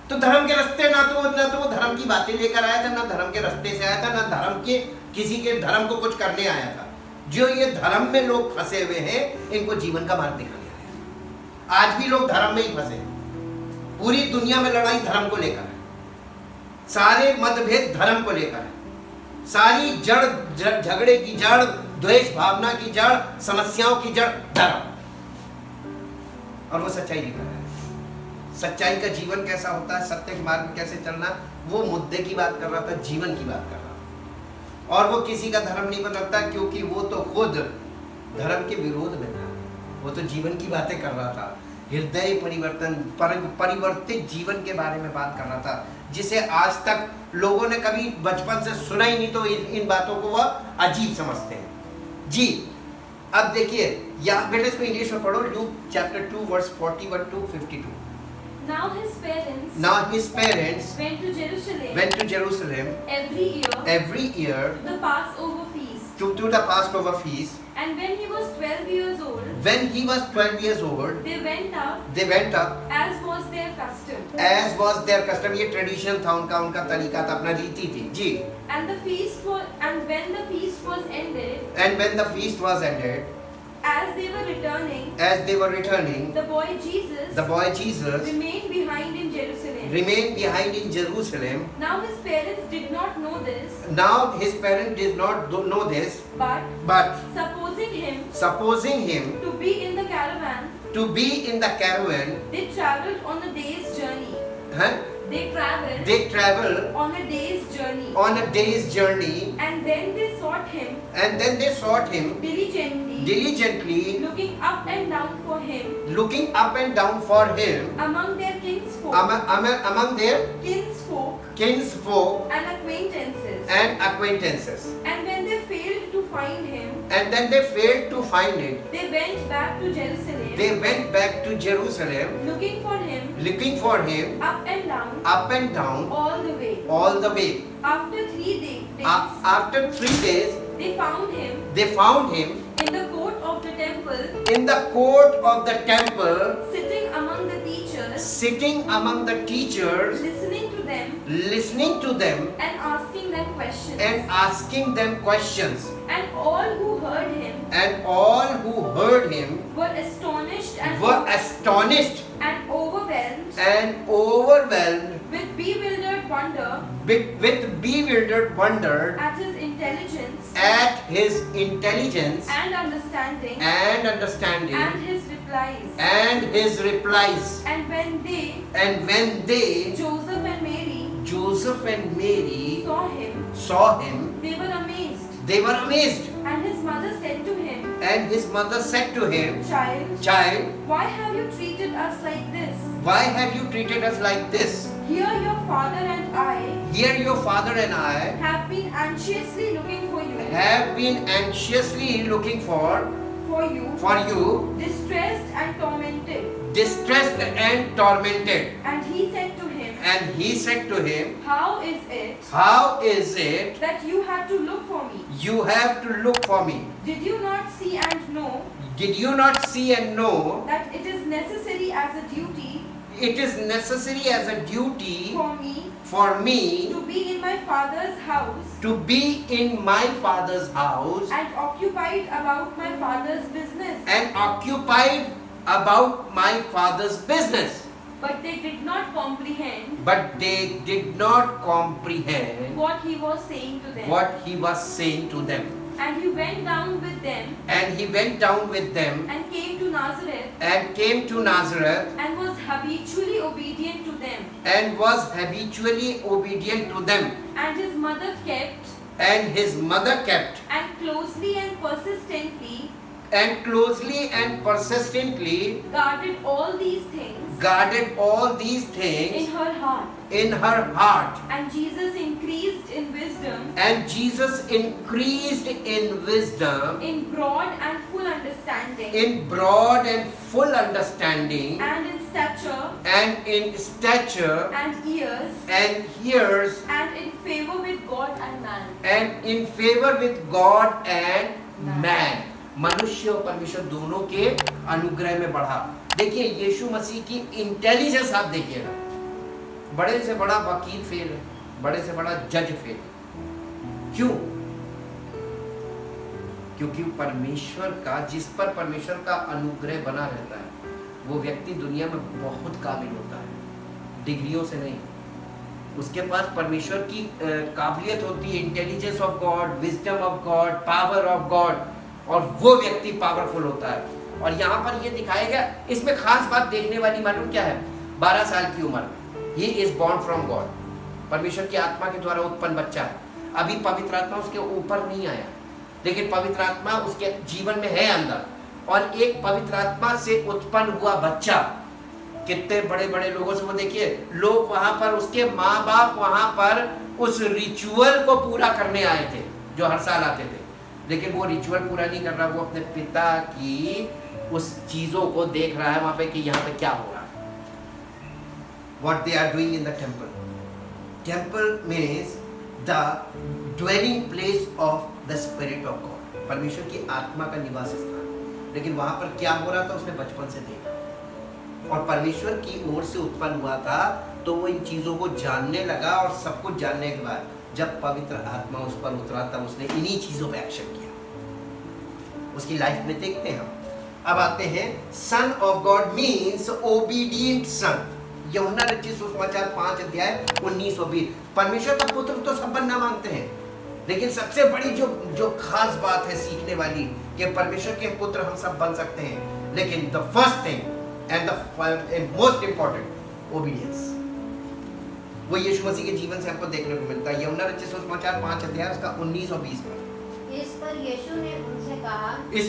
तो धर्म के रास्ते ना तो वो धर्म की बातें लेकर आया था, ना धर्म के रास्ते से आया था, ना धर्म के किसी के धर्म को कुछ करने आया था। जो ये धर्म में लोग फंसे हुए हैं, इनको जीवन का मार्ग दिखाने आया है। आज भी लोग धर्म में ही फंसे हैं। पूरी दुनिया में लड़ाई धर्म को लेकर है। सारे मतभेद धर्म को लेकर है। सारी जड़ झगड़े की जड़, द्वेष भावना की जड़, समस्याओं की जड़ धर्म। और वो सच्चाई लेकर है। सच्चाई का जीवन कैसा होता है, सत्य के मार्ग में कैसे चलना, वो मुद्दे की बात कर रहा था, जीवन की बात कर रहा था। और वो किसी का धर्म नहीं बदलता, क्योंकि वो तो खुद धर्म के विरोध में था। वो तो जीवन की बातें कर रहा था, हृदय परिवर्तन, परिवर्तित जीवन के बारे में बात कर रहा था, जिसे आज तक लोगों ने कभी बचपन से सुना ही नहीं, तो इन बातों को वह अजीब समझते हैं जी। अब देखिए, यहाँ बेटे इसको इंग्लिश में पढ़ो, Luke chapter 2 verse 41 to 52। Now his parents went to Jerusalem every year to the Passover feast. to the Passover feast. And when he was 12 years old, When he was 12 years old, they went up as was their custom. was their custom। ये ट्रेडिशन था उनका तरीका था, अपना रीति थी जी। And when the feast was ended, And when the feast was ended, as they were returning, the the boy Jesus remained remained behind in Jerusalem. Now his parents did not know this, Now his parents did not know this, but but supposing him to to be in the caravan, they traveled on a day's journey. huh? They traveled They traveled on a day's journey, on a day's journey, and then they sought him diligently, looking up and down for him among their kinsfolk and acquaintances. And when they failed to find him, And then they failed to find it. they went back to Jerusalem, They went back to Jerusalem, looking for him up and down all the way. all the way. After 3 days, After 3 days, they found him they found him in the court of the temple, in the court of the temple, sitting among the teachers, sitting among the teachers, listening to them and asking them questions. questions. And all who heard him were astonished were astonished and overwhelmed and overwhelmed with bewildered wonder with bewildered wonder at his intelligence at his intelligence and understanding and understanding and his replies. and his replies. And when they, Joseph and Mary saw him, saw him, they were amazed. And his mother said to him, Child, why have you treated us like this? why have you treated us like this? Here your father and I Here your father and I have been anxiously looking for you, distressed and tormented. distressed and tormented. And he said to him, How is it that you had to look for me? you have to look for me? Did you not see and know Did you not see and know that it is necessary as a duty it is necessary as a duty for me to to be in my father's house and occupied about my father's business? But they did not comprehend what he was saying to them. And he went down with them and came to Nazareth and was habitually obedient to them. And his mother kept and closely and persistently and closely and persistently guarded all these things in her heart. And Jesus increased in wisdom, in broad and full understanding, and in stature, and years, and in favor with God and man. मनुष्य और परमेश्वर दोनों के अनुग्रह में बढ़ा। देखिए यीशु मसीह की इंटेलिजेंस आप देखिएगा, बड़े से बड़ा वकील फेल है, बड़े से बड़ा जज फेल है। क्यों? क्योंकि परमेश्वर का, जिस पर परमेश्वर का अनुग्रह बना रहता है, वो व्यक्ति दुनिया में बहुत काबिल होता है, डिग्रियों से नहीं। उसके पास परमेश्वर की काबिलियत होती है, intelligence of God, wisdom of God, power of God, और वो व्यक्ति पावरफुल होता है। और यहाँ पर ये दिखाया गया, इसमें खास बात देखने वाली मालूम क्या है? 12 साल की उम्र में he is born from God, परमेश्वर की आत्मा के द्वारा उत्पन्न बच्चा है। अभी पवित्र आत्मा उसके ऊपर नहीं आया, लेकिन पवित्र आत्मा उसके जीवन में है अंदर। और एक पवित्र आत्मा से उत्पन्न हुआ बच्चा, कितने बड़े बड़े लोगों से वो देखिए, लोग वहां पर, उसके माँ बाप वहां पर उस रिचुअल को पूरा करने आए थे जो हर साल आते थे, लेकिन वो रिचुअल पूरा नहीं कर रहा, वो अपने पिता की उस चीजों को देख रहा है वहां पे कि यहाँ पे क्या हो रहा है। What they are doing in the temple. Temple means the dwelling place of the Spirit of God. परमेश्वर की आत्मा का निवास स्थान। लेकिन वहां पर क्या हो रहा था उसने बचपन से देखा, और परमेश्वर की ओर से उत्पन्न हुआ था, तो वो इन चीजों को जानने लगा। और सब कुछ जानने के बाद जब पवित्र आत्मा उस पर उतरा तब उसने इन्हीं चीजों पे एक्शन किया। उसकी लाइफ में देखते हैं हम। अब आते हैं, son of God means obedient son. यूहन्ना रचित सुसमाचार 5 अध्याय 19 और 20। परमेश्वर का पुत्र तो सब बनना मांगते हैं, लेकिन सबसे बड़ी जो खास बात है सीखने वाली, कि परमेश्वर के पुत्र हम सब बन सकते हैं, लेकिन the first thing and the most important, obedience. वो यीशु मसीह के जीवन से हमको देखने को मिलता है। यूहन्ना रचित सुसमाचार 5 अध्याय उसका 19 और 20 में। इस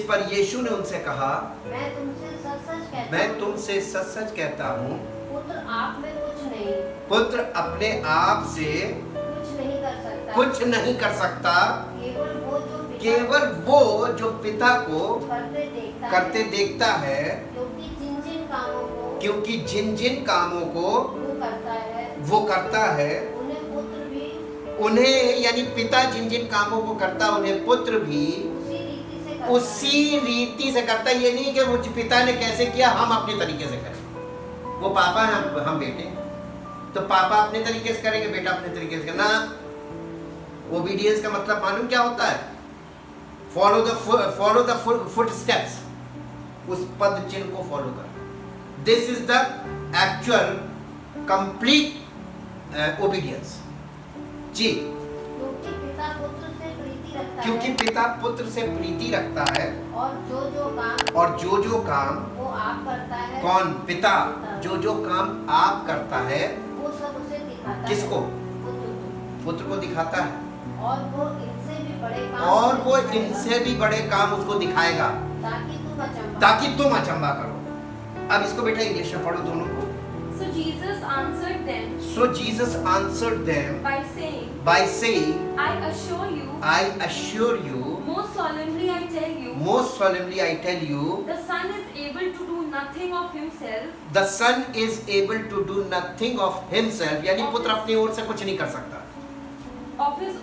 पर यीशु ने उनसे कहा, मैं तुमसे सच-सच कहता हूँ, पुत्र अपने आप से कुछ नहीं कर सकता, केवल वो जो पिता को करते देखता है, क्योंकि जिन कामों को वो करता है, उन्हें, यानी पिता जिन कामों को करता, उन्हें पुत्र भी उसी रीति से करता। ये नहीं कि वो पिता ने कैसे किया हम अपने तरीके से करें। वो पापा है, हम बेटे, तो पापा अपने तरीके से करेंगे, बेटा अपने तरीके से करना। ओबीडियंस का मतलब मालूम क्या होता है? फॉलो द फुटस्टेप्स, उस पद चिन्ह को फॉलो करना। This is the actual complete obedience. जी, क्योंकि पिता पुत्र से प्रीति रखता है, और जो काम वो आप करता है, कौन? पिता जो काम आप करता है, वो सब उसे दिखाता है। किसको? पुत्र को दिखाता है, और वो इनसे भी बड़े काम उसको दिखाएगा, ताकि तुम अचंभा करो। अब इसको बेटा इंग्लिश में पढ़ो दोनों को। So Jesus answered them by saying, I assure you, most solemnly I tell you, the Son is able to do nothing of himself, यानी पुत्र अपनी ओर से कुछ नहीं कर सकता, of his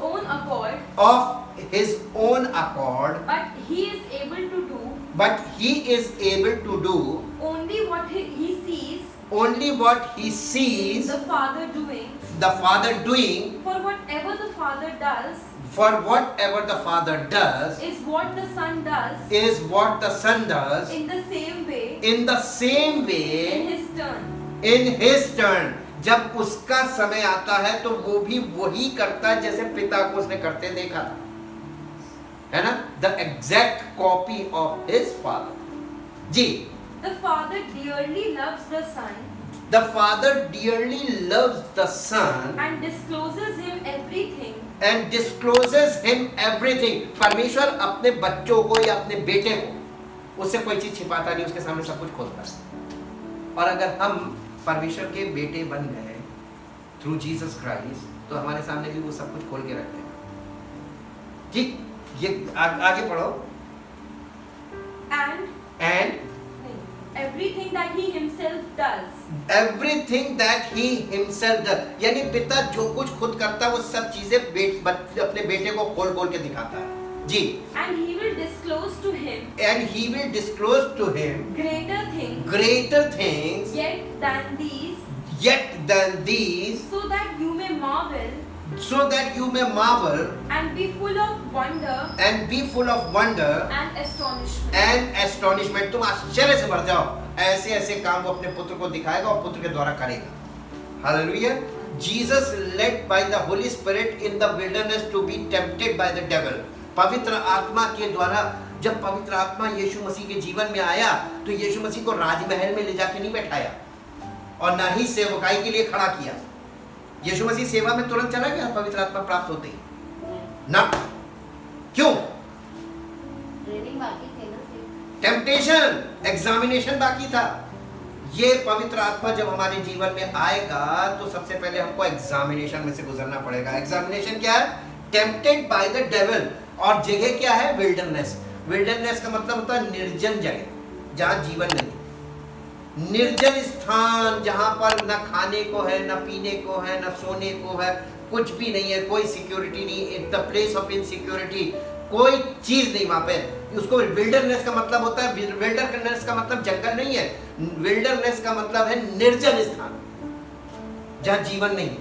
own accord, but he is able to do only what he sees the Father doing, for whatever the Father does is what the Son does in the same way in his turn। जब उसका समय आता है तो वो भी वही करता है जैसे पिता को उसने करते देखा था, है ना? The exact copy of his father। Ji, The Father dearly loves the Son and discloses him everything। परमेश्वर अपने बच्चों को या अपने बेटे को उससे कोई चीज छिपाता नहीं, उसके सामने सब कुछ खोलता है। और अगर हम परमेश्वर के बेटे बन गए थ्रू जीसस क्राइस्ट, तो हमारे सामने भी वो सब कुछ खोल के रख देगा। ठीक, ये आगे पढ़ो। And everything that he himself does. Everything that he himself does, यानी पिता जो कुछ खुद करता है वो सब चीजें अपने बेटे को खोल खोल के दिखाता है। जी। And he will disclose to him. And he will disclose to him greater things. Greater things. Yet than these. Yet than these. So that you may marvel. So that you may marvel. And be full of wonder. And be full of wonder. And astonishment. And astonishment. तुम आश्चर्य से भर जाओ। ऐसे ऐसे काम वो अपने पुत्र को दिखाएगा और पुत्र के द्वारा करेगा। Hallelujah. Jesus led by the Holy Spirit in the wilderness to be tempted by the devil. पवित्र आत्मा के द्वारा, जब पवित्र आत्मा यीशु मसीह के जीवन में आया तो यीशु मसीह को राजमहल में ले जाके नहीं बैठाया और ना ही सेवकाई के लिए खड़ा किया। यीशु मसीह सेवा में तुरंत चला गया पवित्र आत्मा प्राप्त होते ही ना। क्यों? ट्रेनिंग बाकी थी ना, टेम्पटेशन, एग्जामिनेशन बाकी था। ये पवित्र आत्मा जब हमारे जीवन में आएगा तो सबसे पहले हमको एग्जामिनेशन में से गुजरना पड़ेगा। एग्जामिनेशन क्या है? Tempted by the devil. और जगह क्या है? विल्डरनेस। विल्डरनेस का मतलब होता है निर्जन जगह जहाँ जीवन नहीं, निर्जन स्थान जहाँ पर न खाने को है, न पीने को है, न सोने को है, कुछ भी नहीं है, कोई सिक्योरिटी नहीं, द प्लेस ऑफ इनसिक्योरिटी, कोई चीज नहीं वहां पे। उसको विल्डरनेस का मतलब होता है, विल्डरनेस का मतलब जंगल नहीं है, विल्डरनेस का मतलब है निर्जन स्थान जहाँ जीवन नहीं है।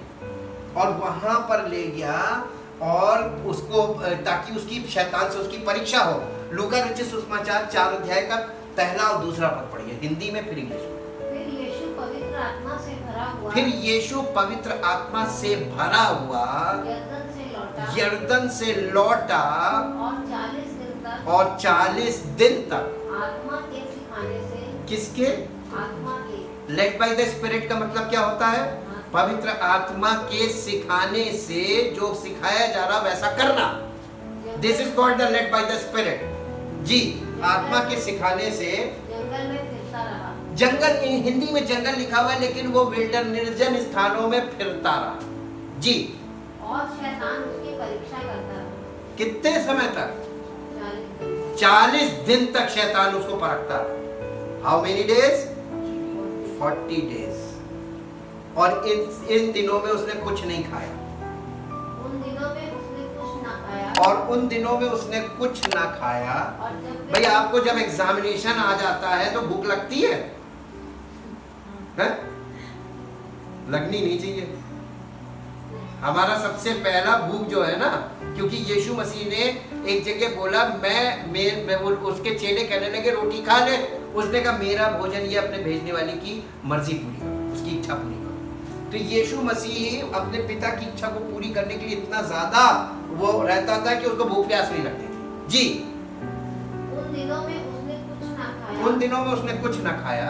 और वहां पर ले गया और उसको, ताकि उसकी शैतान से उसकी परीक्षा हो। लूका रचित सुसमाचार 4 अध्याय का पहला और दूसरा पद पढ़िए, हिंदी में फिर इंग्लिश में। फिर यीशु पवित्र आत्मा से भरा हुआ, फिर यीशु पवित्र आत्मा से भरा हुआ यरदन से लौटा और 40 दिन तक आत्मा के सिखाने से। किसके? आत्मा के। लेड बाय द स्पिरिट का मतलब क्या होता है? पवित्र आत्मा के सिखाने से, जो सिखाया जा रहा वैसा करना। This is called the led by the Spirit. जी, आत्मा के सिखाने से। जंगल में फिरता रहा। जंगल, हिंदी में जंगल लिखा हुआ है लेकिन वो विल्डर निर्जन स्थानों में फिरता रहा। जी। और शैतान उसकी परीक्षा करता रहा। कितने समय तक? 40 दिन तक शैतान उसको परखता रहा। How many days? 40 डेज। और इन दिनों में उसने कुछ नहीं खाया। उन दिनों में उसने कुछ ना खाया। और उन दिनों में उसने कुछ ना खाया। भाई, आपको जब एग्जामिनेशन आ जाता है तो भूख लगती है? लगनी नहीं चाहिए। हमारा सबसे पहला भूख जो है ना, क्योंकि यीशु मसीह ने एक जगह बोला, मैं उसके चेले कहने लगे रोटी खा ले। उसने कहा मेरा भोजन ये अपने भेजने वाले की मर्जी पूरी करो, उसकी इच्छा पूरी करो। तो यीशु मसीह अपने पिता की इच्छा को पूरी करने के लिए इतना ज्यादा वो रहता था कि उसको भूख प्यास नहीं लगती थी। जी। उन दिनों में उसने कुछ ना खाया। उन दिनों में उसने कुछ ना खाया।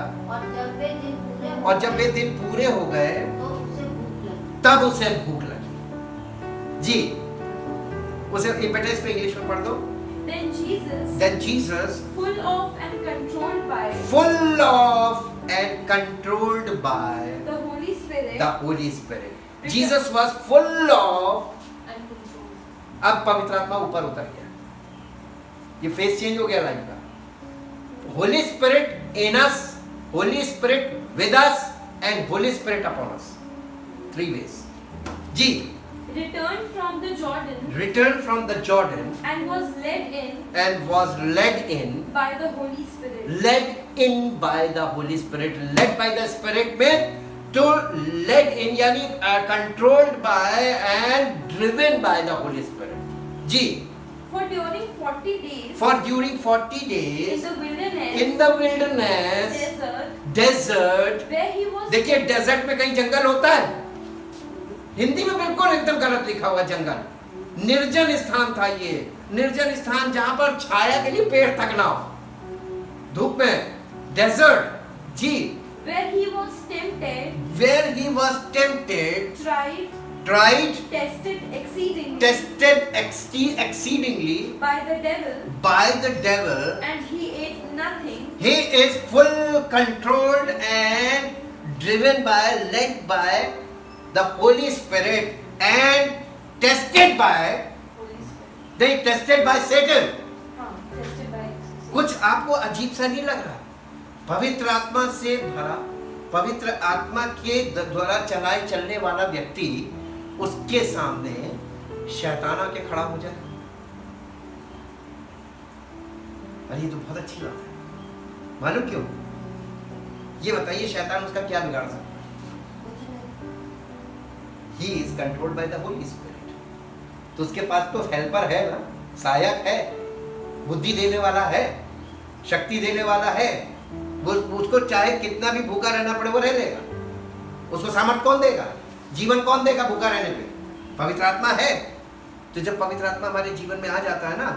और जब वे दिन पूरे हो गए तो उसे भूख लगी। तब उसे भूख लगी। जी, उसे इम्पेटस पे इंग्लिश में पढ़ दो। Then Jesus, full of and controlled by the Holy Spirit, Jesus was full of and controlled. अब पवित्र आत्मा ऊपर उतर गया, ये फेस चेंज हो गया लाइफ का। Holy spirit in us, Holy Spirit with us and Holy Spirit upon us, 3 ways। जी। Returned from the Jordan and was led in by the Holy Spirit. Led by the Spirit में to led in यानी controlled by and driven by the Holy Spirit। जी। For during 40 days in the wilderness desert। where he was। देखिए, डेजर्ट में कहीं जंगल होता है? हिंदी में बिल्कुल एकदम गलत लिखा हुआ जंगल। निर्जन स्थान था ये, निर्जन स्थान जहां पर छाया के लिए पेड़ तक ना हो, धूप में, डेजर्ट। जी। where he was tempted, tried, tested exceedingly by the devil, and he ate He is full controlled and driven by, led by the Holy Spirit and tested by, Holy Spirit. they tested by Satan. हाँ, tested by कुछ आपको अजीब सा नहीं लग रहा? पवित्र आत्मा से भरा, पवित्र आत्मा के द्वारा चलाए चलने वाला व्यक्ति, उसके सामने शैतान आके खड़ा हो जाए। अरे ये तो बहुत अच्छी बात है। मालूम क्यों? ये बताइए, शैतान उसका क्या बिगाड़ सकता है? He is controlled by the Holy Spirit. तो उसके पास तो हेल्पर है ना, सहायक है, बुद्धि देने वाला है, शक्ति देने वाला है। वो उसको चाहे कितना भी भूखा रहना पड़े वो रह लेगा। उसको सामर्थ कौन देगा? जीवन कौन देगा भूखा रहने पे? पवित्र आत्मा है। तो जब पवित्र आत्मा हमारे जीवन में आ जाता है ना,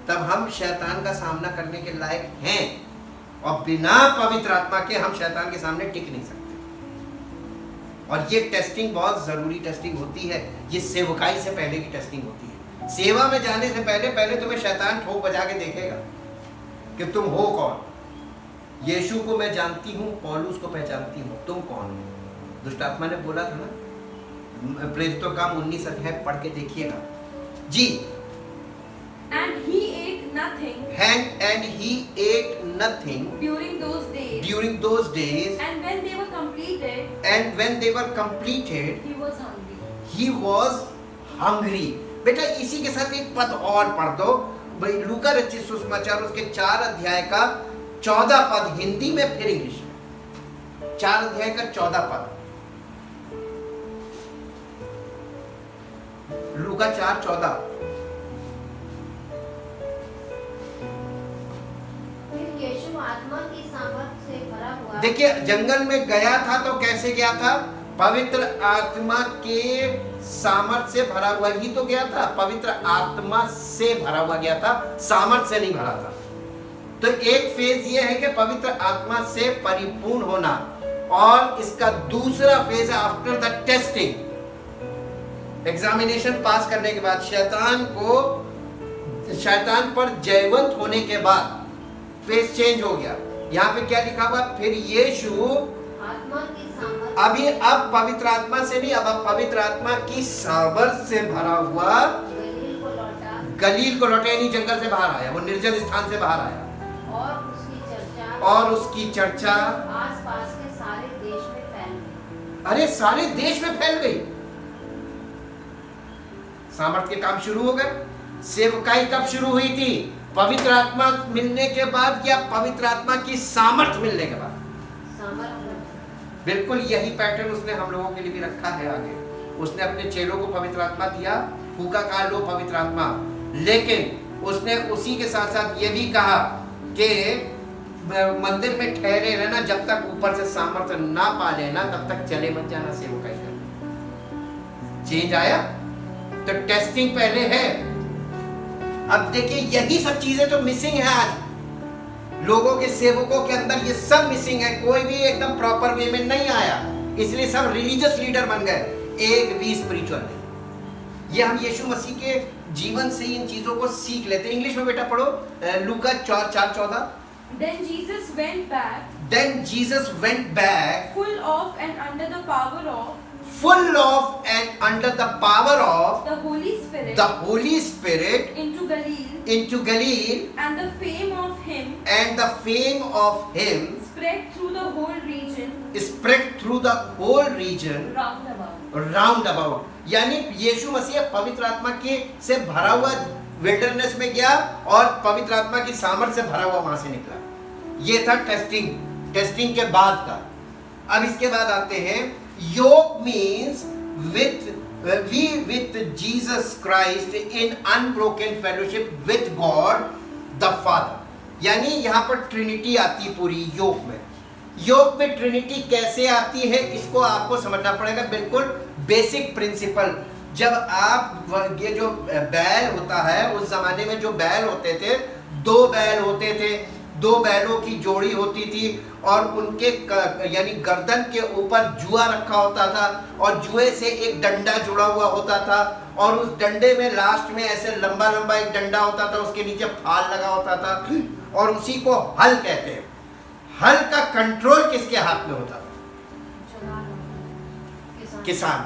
तब हम शैतान का सामना करने के लायक हैं। और बिना पवित्र आत्मा के हम शैतान के सामने टिक नहीं सकते। और ये टेस्टिंग बहुत जरूरी टेस्टिंग होती है। ये सेवकाई से पहले की टेस्टिंग होती है। सेवा में जाने से पहले तुम्हें शैतान ठोक बजा के देखेगा कि तुम हो कौन। यीशु को मैं जानती हूँ, पौलुस को पहचानती हूँ, तुम कौन हो? दुष्ट आत्मा ने बोला था ना, प्रेरितों काम 19 अध्याय पढ़ के देखिएगा जी। And he ate nothing And he ate nothing during those days. during those days, And when they were completed, and when they were completed, he was hungry. he was hungry. बेटा इसी के साथ एक पद और पढ़ दो, भाई लूका रचित सुसमाचार उसके 4 अध्याय का 14 पद, हिंदी में फिर इंग्लिश में। 4 अध्याय का 14 पद, लूका 4:14। फिर यीशु आत्मा की सामर्थ से भरा हुआ। देखिए जंगल में गया था तो कैसे गया था? पवित्र आत्मा के सामर्थ से भरा हुआ ही तो गया था। पवित्र आत्मा से भरा हुआ गया था, सामर्थ से नहीं भरा था। तो एक फेज ये है कि पवित्र आत्मा से परिपूर्ण होना, और इसका दूसरा फेज है आफ्टर द टेस्टिंग। एग्जामिनेशन पास करने के बाद, शैतान पर जयवंत होने के बाद फेज चेंज हो गया। यहाँ पे क्या लिखा हुआ? फिर यीशु आत्मा की सामर्थ, अभी अब पवित्र आत्मा से नहीं, अब पवित्र आत्मा की सामर्थ से भरा हुआ गलील को लौटा, गलील को लौटे, यानी जंगल से बाहर आया, वो निर्जन स्थान से बाहर आया, और उसकी चर्चा आसपास के सारे देश में फैल गई। अरे सारे देश में फैल गई। सामर्थ के काम शुरू हो गए। सेवकाई कब शुरू हुई थी? पवित्र आत्मा मिलने के बाद या पवित्र आत्मा की सामर्थ मिलने के बाद? सामर्थ। बिल्कुल यही पैटर्न उसने हम लोगों के लिए भी रखा है आगे। उसने अपने चेलों को पवित्र आत्मा दिया, फूका काल लो पवित्र आत्मा, लेकिन उसने उसी के साथ साथ ये भी कहा कि मंदिर में ठहरे रहना, जब तक ऊपर से सामर्थ्य ना पा लेना तब तक चले मत जाना सेवकाई करना। चेंज आया? तो टेस्टिंग पहले है। अब देखिए यही सब चीजें तो मिसिंग है आज लोगों के, सेवकों के अंदर ये सब मिसिंग है। कोई भी एकदम प्रॉपर वे में नहीं आया, इसलिए सब रिलीजियस लीडर बन गए, एक भी स्पिरिचुअल नहीं। ये हम यीशु मसीह के जीवन से इन चीजों को सीख लेते हैं। इंग्लिश में बेटा पढ़ो, लूका 4:14। Then Jesus went back, Then Jesus went back, full of and under the power of full of and under the power of the Holy Spirit, the Holy Spirit, into Galilee, into Galilee, and the fame of him and the fame of him spread through the whole region spread through the whole region round about. round about। यानी यीशु मसीह पवित्र आत्मा के से भरा हुआ विल्डरनेस में गया और पवित्र आत्मा की सामर्थ से भरा हुआ वहां से निकला। ये था टेस्टिंग के बाद का। अब इसके बाद आते हैं, योक means with Jesus Christ in unbroken fellowship with God the Father। यानी यहाँ पर ट्रिनिटी आती पूरी योक में। योक में ट्रिनिटी कैसे आती है इसको आपको समझना पड़ेगा। बिल्कुल बेसिक प्रिंसिपल। जब आप ये जो बैल होता है, उस जमाने में जो बैल होते थे, 2 बैल होते थे, 2 बैलों की जोड़ी होती थी, और उनके यानी गर्दन के ऊपर जुआ रखा होता था, और जुए से एक डंडा जुड़ा हुआ होता था, और उस डंडे में लास्ट में ऐसे लंबा लंबा एक डंडा होता था, उसके नीचे फाल लगा होता था, और उसी को हल कहते हैं। हल का कंट्रोल किसके हाथ में होता था? किसान।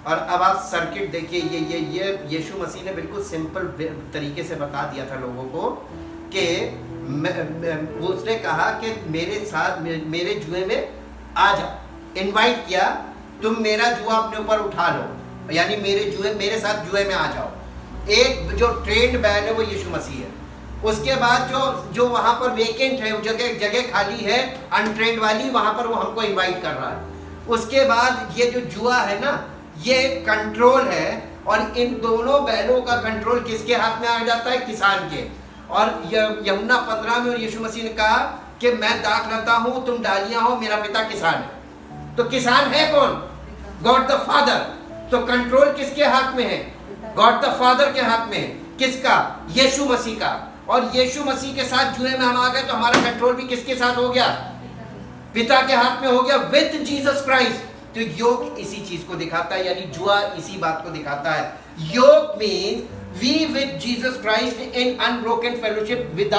और अब आप सर्किट देखिए, ये यीशु मसीह ने बिल्कुल सिंपल तरीके से बता दिया था लोगों को कि उसने कहा कि मेरे साथ मेरे जुए में आ जाओ, इनवाइट किया, तुम मेरा जुआ अपने ऊपर उठा लो, यानी मेरे साथ जुए में आ जाओ। एक जो ट्रेंड बैन है वो यीशु मसीह है। उसके बाद जो वहां पर वेकेंट है, जगह खाली है अनट्रेंड वाली, वहां पर वो हमको इनवाइट कर रहा है। उसके बाद ये जो जुआ है ना, ये कंट्रोल है, और इन दोनों बैलों का कंट्रोल किसके हाथ में आ जाता है? किसान के। और यूहन्ना 15 में यीशु मसीह ने कहा कि मैं दाख रखता हूं, तुम डालियां हो, मेरा पिता किसान है। तो किसान है कौन? God the father. तो कंट्रोल किसके हाथ में है? गॉड द फादर के हाथ में है। किसका? यीशु मसीह का। और यीशु मसीह के साथ जुए में हम आ गए तो हमारा कंट्रोल भी किसके साथ हो गया? पिता के हाथ में हो गया, विद जीसस क्राइस्ट। तो योग इसी चीज को दिखाता है, यानी जुआ इसी बात को दिखाता है। योग means we with Jesus Christ in unbroken fellowship with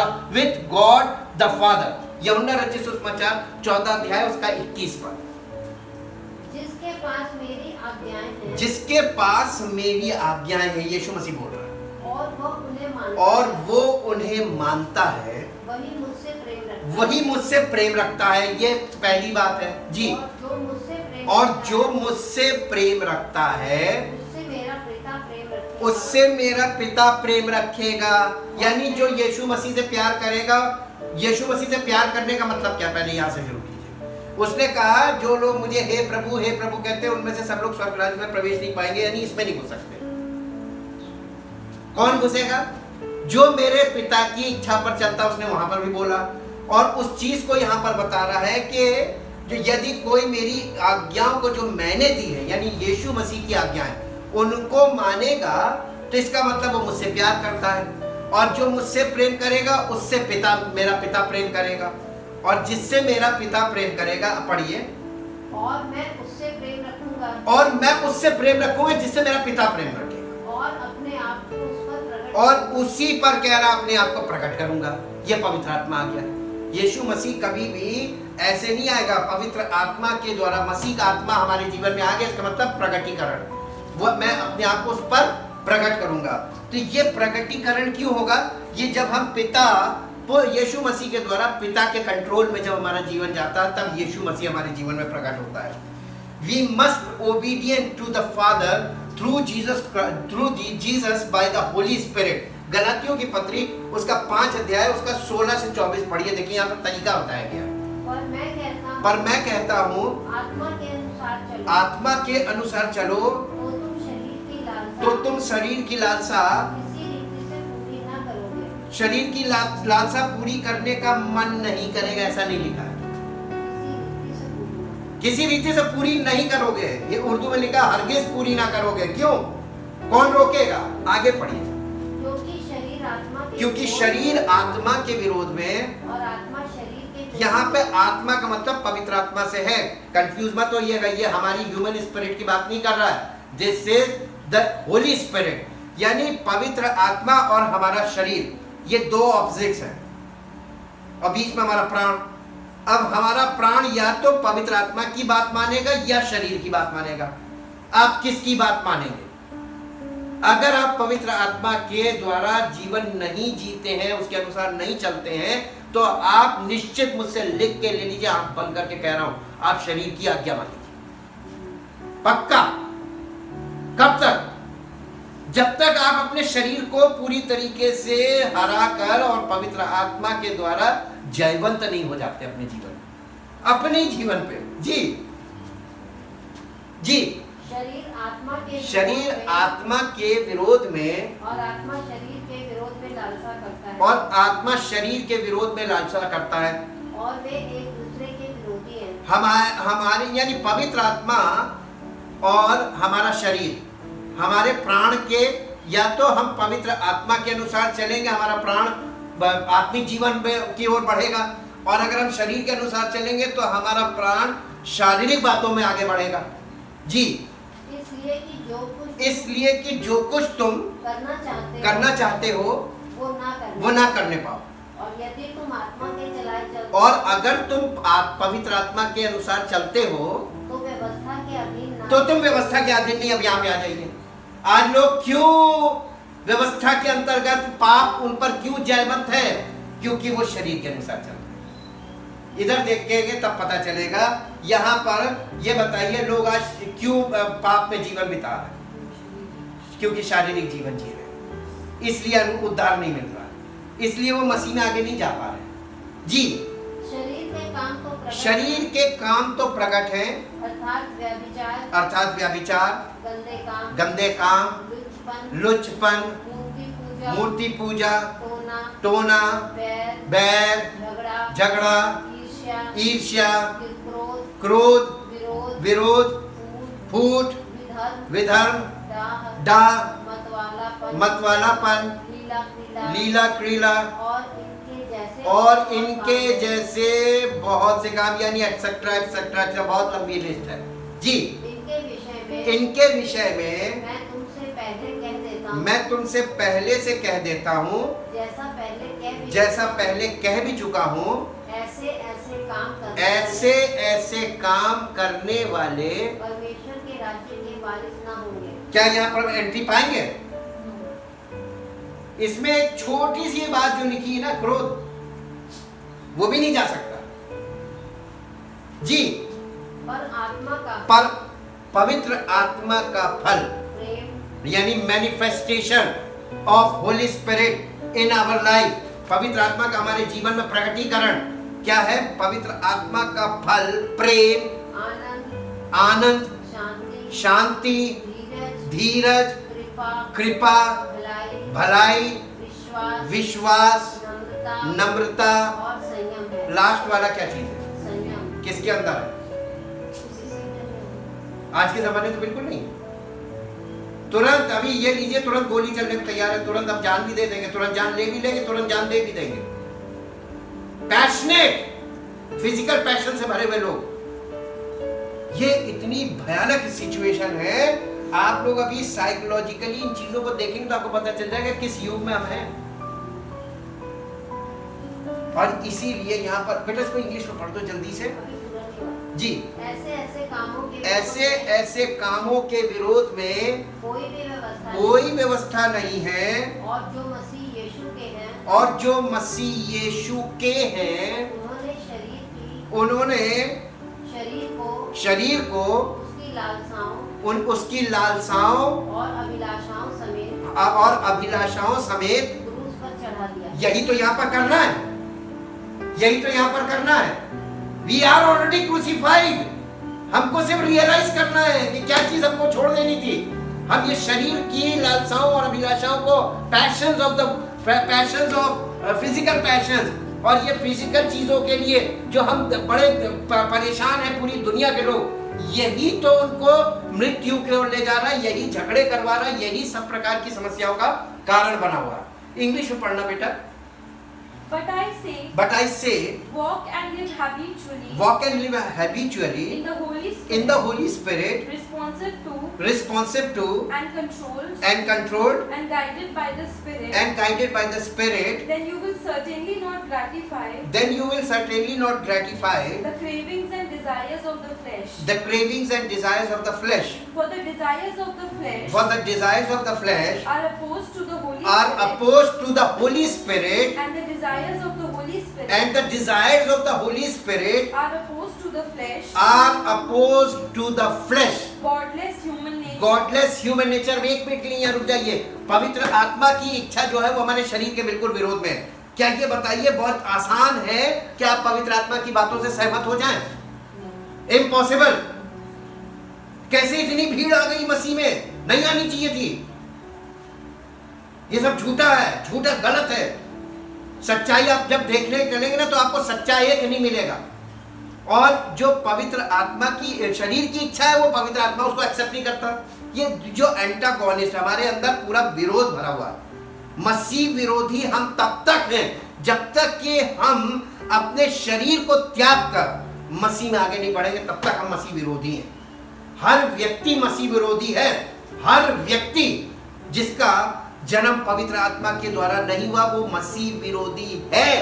God the Father। यूहन्ना रचित सुसमाचार 14 अध्याय उसका 21 पद। जिसके पास मेरी आज्ञाएं हैं, जिसके पास मेरी आज्ञाएं हैं, यीशु मसीह बोल रहा है, और वो उन्हें मानता है, वही मुझसे प्रेम रखता है। ये पहली बात है जी। और जो मुझसे प्रेम रखता है उससे मेरा पिता प्रेम रखेगा। यानी जो यीशु मसीह से प्यार करेगा, यीशु मसीह से प्यार करने का मतलब क्या? पहले यहाँ से शुरू कीजिए। उसने कहा जो लोग मुझे हे प्रभु कहते हैं, उनमें से सब लोग स्वर्ग राज्य में प्रवेश नहीं पाएंगे, यानी इसमें नहीं घुस सकते। कौन घुसेगा? जो मेरे पिता की इच्छा पर चलता, उसने वहां पर भी बोला। और उस चीज को यहाँ पर बता रहा है कि यदि कोई मेरी आज्ञाओं को जो मैंने दी है, यानी यीशु मसीह की आज्ञाएं, उनको मानेगा, तो इसका मतलब वो मुझसे प्यार करता है। और जो मुझसे प्रेम करेगा उससे मेरा पिता प्रेम करेगा। और जिससे मेरा पिता प्रेम करेगा, पढ़िए, और मैं उससे प्रेम रखूंगा जिससे मेरा पिता प्रेम रखेगा, और अपने आप को उस पर प्रकट, और उसी पर कह रहा अपने आप को प्रकट करूंगा। ये पवित्र आत्मा आ गया। यीशु मसीह कभी भी ऐसे नहीं आएगा। पवित्र आत्मा के द्वारा, मसीह का आत्मा हमारे जीवन में आ गया, इसका मतलब प्रकटीकरण। वो मैं अपने आप को उस पर प्रकट करूंगा। तो ये प्रकटीकरण क्यों होगा? ये जब हम यीशु मसीह के द्वारा पिता के कंट्रोल में जब हमारा जीवन जाता है, तब यीशु मसीह हमारे जीवन में प्रकट होता है। We must obedient to the Father through Jesus by the Holy Spirit। गलातियों की पत्री उसका 5 अध्याय उसका 16 से 24 पढ़िए। देखिए यहाँ पर तरीका बताया गया। पर मैं कहता हूँ आत्मा के अनुसार चलो, तो तुम शरीर की लालसा पूरी करने का मन नहीं करेगा। ऐसा नहीं लिखा है, किसी रीति से पूरी नहीं करोगे। ये उर्दू में लिखा हरगिज पूरी ना करोगे। क्यों? कौन रोकेगा? आगे पढ़िए। क्योंकि शरीर आत्मा के विरोध में, और आत्मा शरीर के, यहाँ पे आत्मा का मतलब पवित्र आत्मा से है। कंफ्यूज मत होइएगा, ये हमारी ह्यूमन स्पिरिट की बात नहीं कर रहा है। This is the Holy Spirit, यानी पवित्र आत्मा और हमारा शरीर, ये दो ऑब्जेक्ट्स हैं। और बीच में हमारा प्राण। अब हमारा प्राण या तो पवित्र आत्मा की बात मानेगा या शरीर की बात मानेगा। आप किसकी बात मानेंगे? अगर आप पवित्र आत्मा के द्वारा जीवन नहीं जीते हैं, उसके अनुसार नहीं चलते हैं, तो आप निश्चित मुझसे लिख के ले लीजिए, आंख बंद करके कह रहा हूं, आप शरीर की आज्ञा मानेंगे पक्का। कब तक? जब तक आप अपने शरीर को पूरी तरीके से हरा कर और पवित्र आत्मा के द्वारा जयवंत नहीं हो जाते अपने जीवन में, अपने जीवन पे। जी जी। शरीर आत्मा के विरोध में, और आत्मा शरीर के विरोध में लालसा करता है, और आत्मा शरीर के विरोध में लालसा करता है, और वे एक दूसरे के विरोधी हैं। हमारे यानी पवित्र आत्मा और हमारा शरीर, हमारे प्राण के, या तो हम पवित्र आत्मा के अनुसार चलेंगे, हमारा प्राण आत्मिक जीवन की ओर बढ़ेगा, और अगर हम शरीर के अनुसार चलेंगे तो हमारा प्राण शारीरिक बातों में आगे बढ़ेगा। जी। इसलिए कि जो कुछ तुम करना चाहते हो वो ना करने पाओ। और यदि तुम आत्मा के चलाए चलते और अगर तुम पवित्र आत्मा के अनुसार चलते हो तो व्यवस्था के अधीन न तो तुम व्यवस्था के अधीन नहीं। अब यहाँ पे आ जाइए, आज लोग क्यों व्यवस्था के अंतर्गत पाप उन पर क्यों जयवंत है? क्योंकि वो शरीर के अनुसार चल रहे हैं। इधर देखेंगे तब पता चलेगा। यहाँ पर ये बताइए लोग आज क्यों पाप में जीवन बिता रहे हैं? क्योंकि शारीरिक जीवन जी रहे हैं, इसलिए उद्धार नहीं मिल रहा है, इसलिए वो मसीह में आगे नहीं जा पा रहे जी। शरीर के काम तो प्रकट है, अर्थात व्यभिचार, गंदे काम, लुचपन, मूर्ति पूजा, टोना, बैर, झगड़ा, ईर्ष्या, क्रोध, विरोध, फूट, विधर्म, डाह, मतवालापन, लीला क्रीड़ा और इनके जैसे बहुत से काम, यानी एक्सेट्रा एक्सेट्रा, बहुत लंबी लिस्ट है जी। इनके विषय में मैं तुमसे पहले से कह देता हूँ, जैसा पहले कह भी चुका हूँ, ऐसे ऐसे काम करने वाले परमेश्वर के राज्य के वारिस न होंगे। क्या यहाँ पर एंट्री पाएंगे? इसमें एक छोटी सी बात जो लिखी है ना, क्रोध, वो भी नहीं जा सकता जी। पर पवित्र आत्मा का फल यानी manifestation of holy spirit in our life, पवित्र आत्मा का हमारे जीवन में प्रकटीकरण क्या है? पवित्र आत्मा का फल प्रेम, आनंद, शांति, धीरज, कृपा, भलाई, विश्वास, नम्रता और संयम है। लास्ट वाला क्या चीज है? संयम किसके अंदर है? आज के जमाने तो बिल्कुल नहीं। तुरंत अभी ये लीजिए, तुरंत गोली चलने को तैयार है, तुरंत हम जान भी दे देंगे, तुरंत जान ले भी लेंगे, तुरंत जान दे भी देंगे। पैशनेट, फिजिकल पैशन से भरे हुए लोग, ये इतनी भयानक सिचुएशन है। आप लोग अभी साइकोलॉजिकली इन चीजों को देखेंगे तो आपको पता चल जाएगा किस युग में हम हैं। और इसीलिए यहाँ पर बेटा इसको इंग्लिश में पढ़ दो जल्दी से जी। ऐसे ऐसे कामों के विरोध में कोई व्यवस्था नहीं है, और जो मसीह यीशु के हैं उन्होंने शरीर को उसकी लालसाओं और अभिलाषाओं समेत क्रूस पर चढ़ा दिया। यही तो यहाँ पर करना है, यही तो यहाँ पर करना है। We are already crucified। हमको सिर्फ रियलाइज करना है कि क्या चीज हमको छोड़ देनी थी। हम ये शरीर की लालसाओं और अभिलाषाओं को, पैशंस ऑफ फिजिकल पैशंस, और ये फिजिकल चीजों के लिए जो हम बड़े परेशान हैं पूरी दुनिया के लोग, यही तो उनको मृत्यु की ओर ले जा रहा है, यही झगड़े करवा रहा है, यही सब प्रकार की समस्याओं का कारण बना हुआ है। इंग्लिश में पढ़ना बेटा। But I say, walk and live habitually in the Holy Spirit, responsive to and controlled and guided by the Spirit, then you will certainly not gratify the cravings and desires of the flesh. For the desires of the flesh are opposed to the Holy Spirit, and the desires of the Holy Spirit are opposed to the flesh. Godless human nature। में एक मिनट के लिए यहाँ रुक जाइए। पवित्र आत्मा की इच्छा जो है वो हमारे शरीर के बिल्कुल विरोध में है। क्या ये बताइए बहुत आसान है कि आप पवित्र आत्मा की बातों से सहमत हो जाएं? इम्पॉसिबल। कैसे इतनी भीड़ आ गई मसीह में? नहीं आनी चाहिए थी। ये सब झूठा है, झूठा गलत है। सच्चाई आप जब देखने चलेंगे ना तो आपको सच्चाई एक नहीं मिलेगा। और जो पवित्र आत्मा की शरीर की इच्छा है वो पवित्र आत्मा उसको एक्सेप्ट नहीं करता। ये जो एंटागोनिस्ट हमारे अंदर पूरा विरोध भरा हुआ है। मसीह विरोधी हम तब तक हैं जब तक कि हम अपने शरीर को त्याग कर मसीह में आगे नहीं बढ़ेंगे, तब तक हम मसीह विरोधी हैं। हर व्यक्ति मसीह विरोधी है। हर व्यक्ति जिसका जन्म पवित्र आत्मा के द्वारा नहीं हुआ, वो मसीह विरोधी है।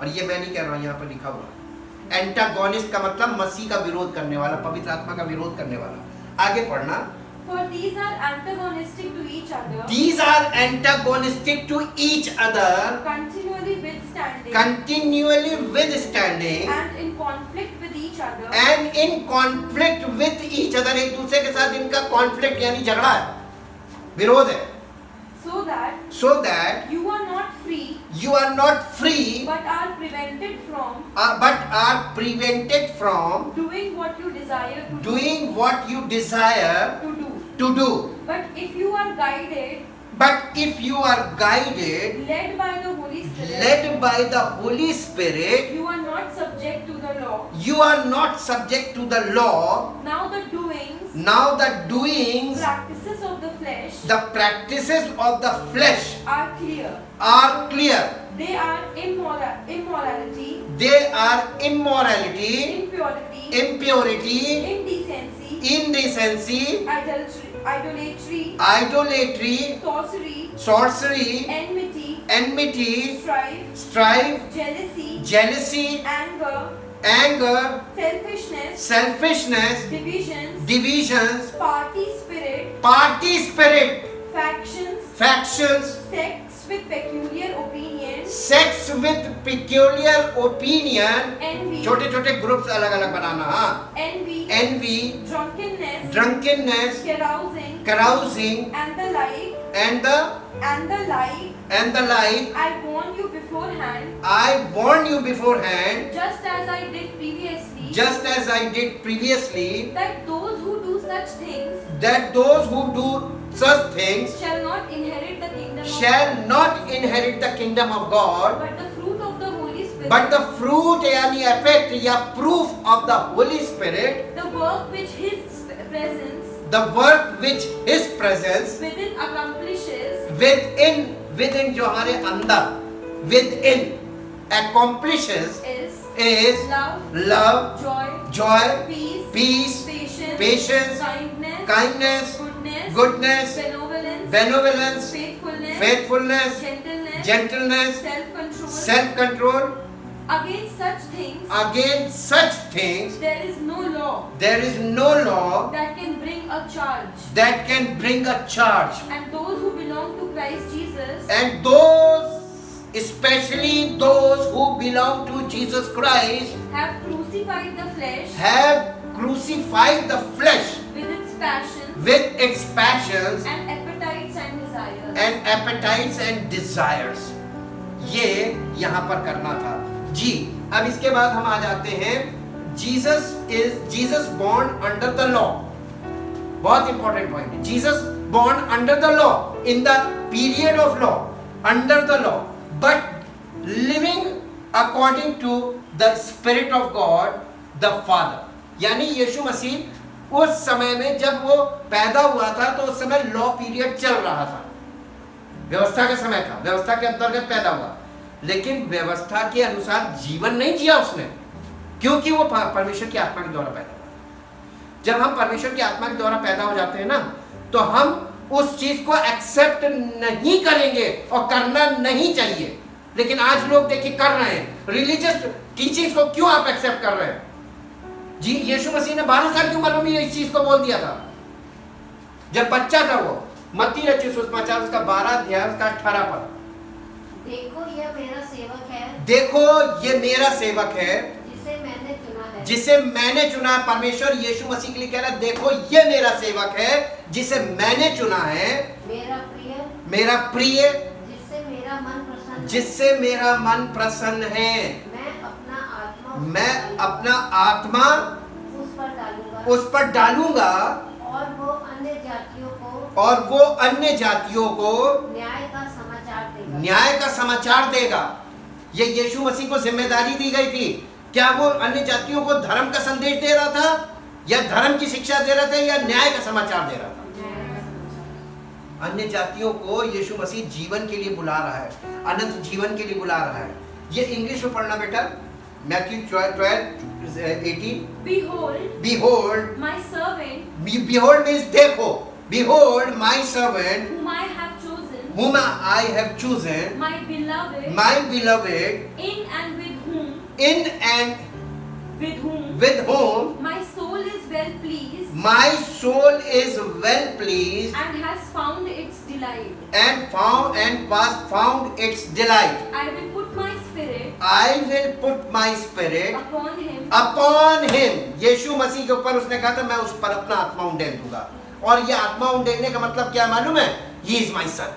और ये मैं नहीं कह रहा हूं, यहां पर लिखा हुआ। एंटागोनिस्ट का मतलब मसीह का विरोध करने वाला, पवित्र आत्मा का विरोध करने वाला। आगे पढ़ना। For these are antagonistic to each other. These are antagonistic to each other. Continually withstanding. Continually withstanding. And in conflict with each other. And in conflict with each other. एक दूसरे के साथ इनका conflict यानी झगड़ा है, विरोध है। So that you are not free. You are not free. But are prevented from. But are prevented from. Doing what you desire to. Doing what you desire. To do. But if you are guided. Led by the Holy Spirit. Led by the Holy Spirit. You are not subject to the law. You are not subject to the law. Now the doings. Practices of the flesh. The practices of the flesh. Are clear. They are immorality. Impurity. Indecency. Idolatry. Sorcery. Enmity. Strife. Jealousy. Anger. Selfishness. Divisions. Party spirit. Factions. Sex with peculiar opinion. Envy. छोटे छोटे ग्रुप्स अलग अलग बनाना। Envy. Drunkenness. Carousing. And the like. I warn you beforehand. Just as I did previously. That those who do such things. Shall not inherit the kingdom of God. But the fruit of the Holy Spirit. But the fruit यानी effect या proof of the Holy Spirit. The work which His presence. Within accomplishes. Within जो हमारे अंदर. Within accomplishes. Is love. Joy. Peace. Patience. Kindness. Goodness. Benevolence. Faithfulness. Gentleness. Self-control. Against such things. There is no law. That can bring a charge. And those who belong to Christ Jesus. And those, especially those who belong to Jesus Christ. Have crucified the flesh. With its passions. And appetites and desires. ये यहाँ पर करना था जी। अब इसके बाद हम आ जाते हैं Jesus born under the law. बहुत इंपॉर्टेंट पॉइंट है। Jesus born under the law, in the period of law, under the law, but living according to the Spirit of God, the Father. यानी यीशु मसीह उस समय में जब वो पैदा हुआ था तो उस समय लॉ पीरियड चल रहा था, व्यवस्था का समय था, व्यवस्था के अंतर्गत पैदा हुआ, लेकिन व्यवस्था के अनुसार जीवन नहीं जिया उसने, क्योंकि वो परमेश्वर की आत्मा के द्वारा पैदा हुआ। जब हम परमेश्वर की आत्मा के द्वारा पैदा हो जाते हैं ना, तो हम उस चीज को एक्सेप्ट नहीं करेंगे और करना नहीं चाहिए। लेकिन आज लोग देखिए कर रहे हैं। रिलीजियस टीचिंग्स को क्यों आप एक्सेप्ट कर रहे हैं जी? यीशु मसीह ने 12 साल की उम्र में इस चीज को बोल दिया था, जब बच्चा था वो। मत्ती रचित सुसमाचार उसका 12 अध्याय उसका 18 पद। देखो यह मेरा सेवक है, देखो ये मेरा सेवक है, जिसे मैंने चुना है। परमेश्वर यीशु मसीह के लिए कह रहा है, देखो ये मेरा सेवक है जिसे मैंने चुना है, मेरा प्रिय, जिससे मेरा मन प्रसन्न है। मैं अपना आत्मा उस पर डालूंगा और वो अन्य जातियों को न्याय का समाचार देगा। ये यीशु मसीह को जिम्मेदारी दी गई थी। क्या वो अन्य जातियों को धर्म का संदेश दे रहा था, या धर्म की शिक्षा दे रहा था, या न्याय का समाचार दे रहा था? अन्य जातियों को यीशु मसीह जीवन के लिए बुला रहा है, अनंत जीवन के लिए बुला रहा है। ये इंग्लिश में पढ़ना बेटा, Matthew 12:18. Behold, my servant. Behold means देखो. Behold, my servant, whom I have chosen whom I have chosen, my beloved, in and with whom with whom my soul is well pleased, my soul is well pleased, and has found its delight. and was found its delight. I will put my spirit I will put my spirit upon him. यीशु मसीह के ऊपर उसने कहा था मैं उस पर अपना आत्मा उंडेल दूंगा। और ये आत्मा उंडेलने का मतलब क्या मालूम है? He is my son.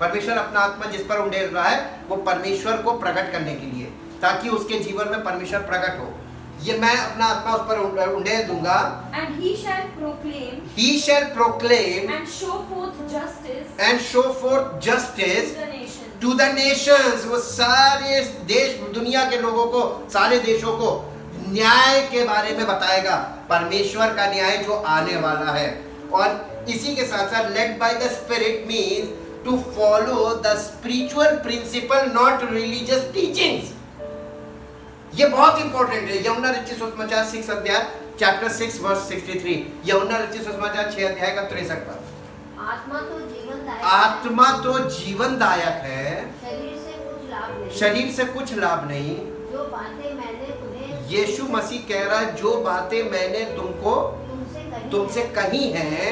परमेश्वर अपना आत्मा जिस पर उंडेल रहा है वो परमेश्वर को प्रकट करने के लिए, ताकि उसके जीवन में परमेश्वर प्रकट हो। ये मैं अपना आत्मा उस पर उंडेल दूंगा। And he shall proclaim and show forth justice to the nations. वो सारे देश दुनिया के लोगों को, सारे देशों को न्याय के बारे में बताएगा, परमेश्वर का न्याय जो आने वाला है। और इसी के साथ साथ led by the Spirit means to follow the spiritual principle, not religious teachings. ये बहुत इंपॉर्टेंट है। यूहन्ना रचित सुसमाचार 6 अध्याय चैप्टर 6 वर्स 63। यूहन्ना रचित सुसमाचार 6 अध्याय का 63 पद। आत्मा तो जीवनदायक है, शरीर से कुछ लाभ नहीं। जो बातें मैंने तुम्हें, यीशु मसीह कह रहा है, जो बातें मैंने तुमसे कही हैं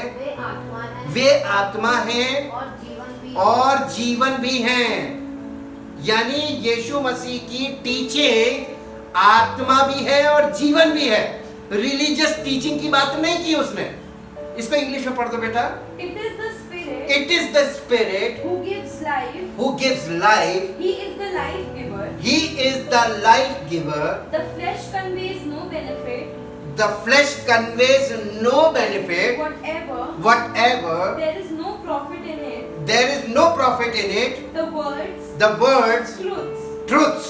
वे आत्मा हैं और जीवन भी हैं। यानी यीशु मसीह की टीचिंग आत्मा भी है और जीवन भी है। रिलीजियस टीचिंग की बात नहीं की उसने। इसको इंग्लिश में पढ़ दो बेटा। It is the Spirit who gives life. He is the life giver. The flesh conveys no benefit. Whatever. There is no profit in it. The words. Truths.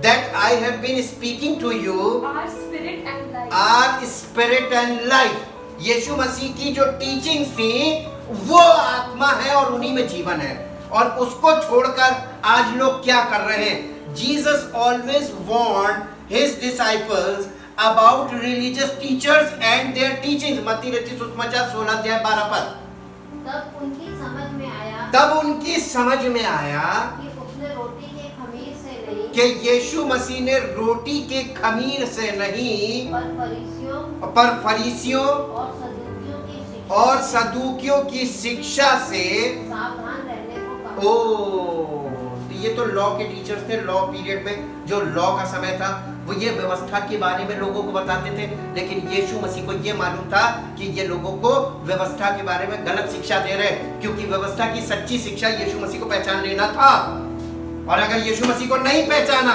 That I have been speaking to you. Are spirit and life. यीशु मसीह की जो टीचिंग थी वो आत्मा है और उन्हीं में जीवन है। और उसको छोड़कर आज लोग क्या कर रहे हैं? Jesus always warned his disciples about religious teachers and their teachings. मत्ती रचित सुसमाचार 16 अध्याय 12 पद। तब उनकी समझ में आया कि यीशु मसीह ने रोटी के खमीर से नहीं पर फरीसियों और सदूकियों की शिक्षा से सावधान रहने को कहा। तो ये तो लॉ के टीचर्स थे। लॉ पीरियड में जो लॉ का समय था वो ये व्यवस्था के बारे में लोगों को बताते थे, लेकिन यीशु मसीह को ये मालूम था कि ये लोगों को व्यवस्था के बारे में गलत शिक्षा दे रहे हैं, क्योंकि व्यवस्था की सच्ची शिक्षा यीशु मसीह को पहचान लेना था। और अगर यीशु मसीह को नहीं पहचाना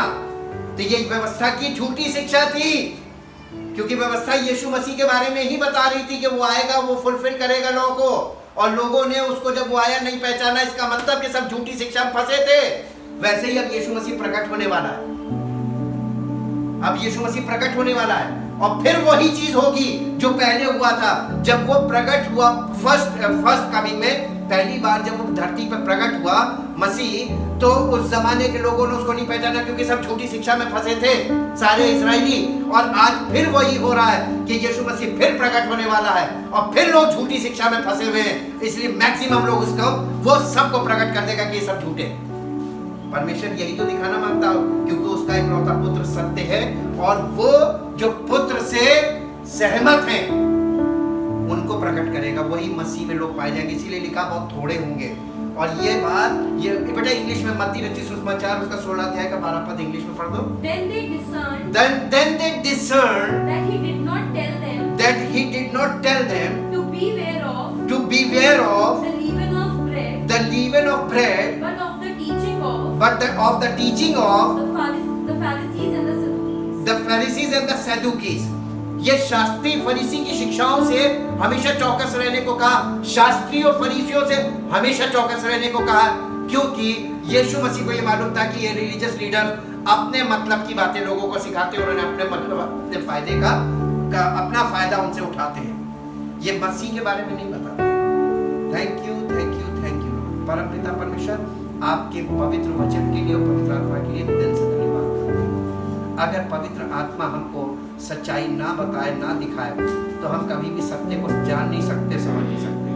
तो ये व्यवस्था की झूठी शिक्षा थी, क्योंकि व्यवस्था यीशु मसीह के बारे में ही बता रही थी कि वो आएगा, वो फुलफिल करेगा लॉ को। और लोगों ने उसको जब वो आया नहीं पहचाना, इसका मतलब कि सब झूठी शिक्षा में फंसे थे। वैसे ही अब यीशु मसीह प्रकट होने वाला है। अब यीशु मसीह प्रकट होने वाला है और फिर वही चीज होगी जो पहले हुआ था। जब वो प्रकट हुआ फर्स्ट कमिंग में, पहली बार जब वो धरती पर प्रकट हुआ मसीह, तो उस जमाने के लोगों ने उसको नहीं पहचाना, क्योंकि सब झूठी शिक्षा में फंसे थे सारे इस्राएली। और आज फिर वही हो रहा है कि यीशु मसीह फिर प्रकट होने वाला है और फिर लोग झूठी शिक्षा में फंसे हुए हैं। इसलिए मैक्सिमम लोग उसको वो सबको प्रकट कर देगा कि ये सब झूठे। परमेश्वर यही तो दिखाना मांगता हो, क्योंकि उसका इकलौता पुत्र सत्य है और वो जो पुत्र से सहमत हैं उनको प्रकट करेगा। वही मसीह में लोग पाए जाएंगे। इसीलिए लिखा बहुत थोड़े होंगे। और ये बात ये बेटा इंग्लिश में मत्ती रचित सुसमाचार उसका 16 अध्याय का 12 पद इंग्लिश में पढ़ दो। Then they discerned that he did not tell them to beware of the leaven of bread, but of the teaching of the Pharisees and the Sadducees. ये शास्त्री फरीसी की शिक्षाओं से हमेशा चौकस रहने को कहा। शास्त्री और फरीसियों से हमेशा चौकस रहने को कहा, क्योंकि यीशु मसीह को ये मालूम था कि ये रिलीजियस लीडर अपने मतलब की बातें लोगों को सिखाते और उन्हें अपने मतलब अपने फायदे का अपना फायदा उनसे उठाते हैं। ये मसीह के बारे में नहीं बताते। थैंक यू परमपिता परमेश्वर, आपके पवित्र वचन के लिए और पवित्र आत्मा के लिए दिल से धन्यवाद करते हैं। अगर पवित्र आत्मा हमको सच्चाई ना बताए ना दिखाए तो हम कभी भी सत्य को जान नहीं सकते, समझ नहीं सकते।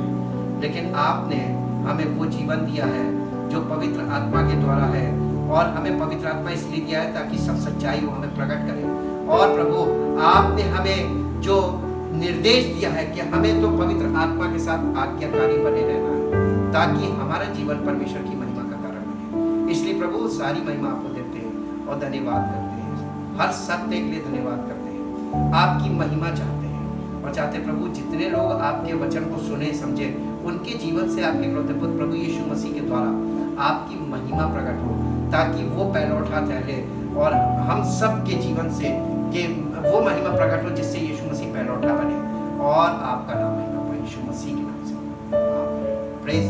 लेकिन आपने हमें वो जीवन दिया है जो पवित्र आत्मा के द्वारा है, और हमें पवित्र आत्मा इसलिए दिया है ताकि सब सच्चाई वो हमें प्रकट करे। और प्रभु आपने हमें जो निर्देश दिया है कि हमें तो पवित्र आत्मा के साथ आज्ञाकारी बने रहना है ताकि हमारा जीवन परमेश्वर की महिमा का कारण बने। इसलिए प्रभु सारी महिमा आपको देते हैं और धन्यवाद करते हैं, हर सत्य के लिए धन्यवाद करते हैं, आपकी महिमा चाहते हैं और चाहते प्रभु जितने लोग आपके वचन को सुने समझे उनके जीवन से आपके प्रभु प्रभु यीशु मसीह के द्वारा आपकी महिमा प्रकट हो, ताकि वो पहलौठा ठहरे और हम सब के जीवन से कि वो महिमा प्रकट हो जिससे यीशु मसीह पहलौठा बने और आपका नाम महिमा पाए यीशु मसीह के नाम से। प्रेज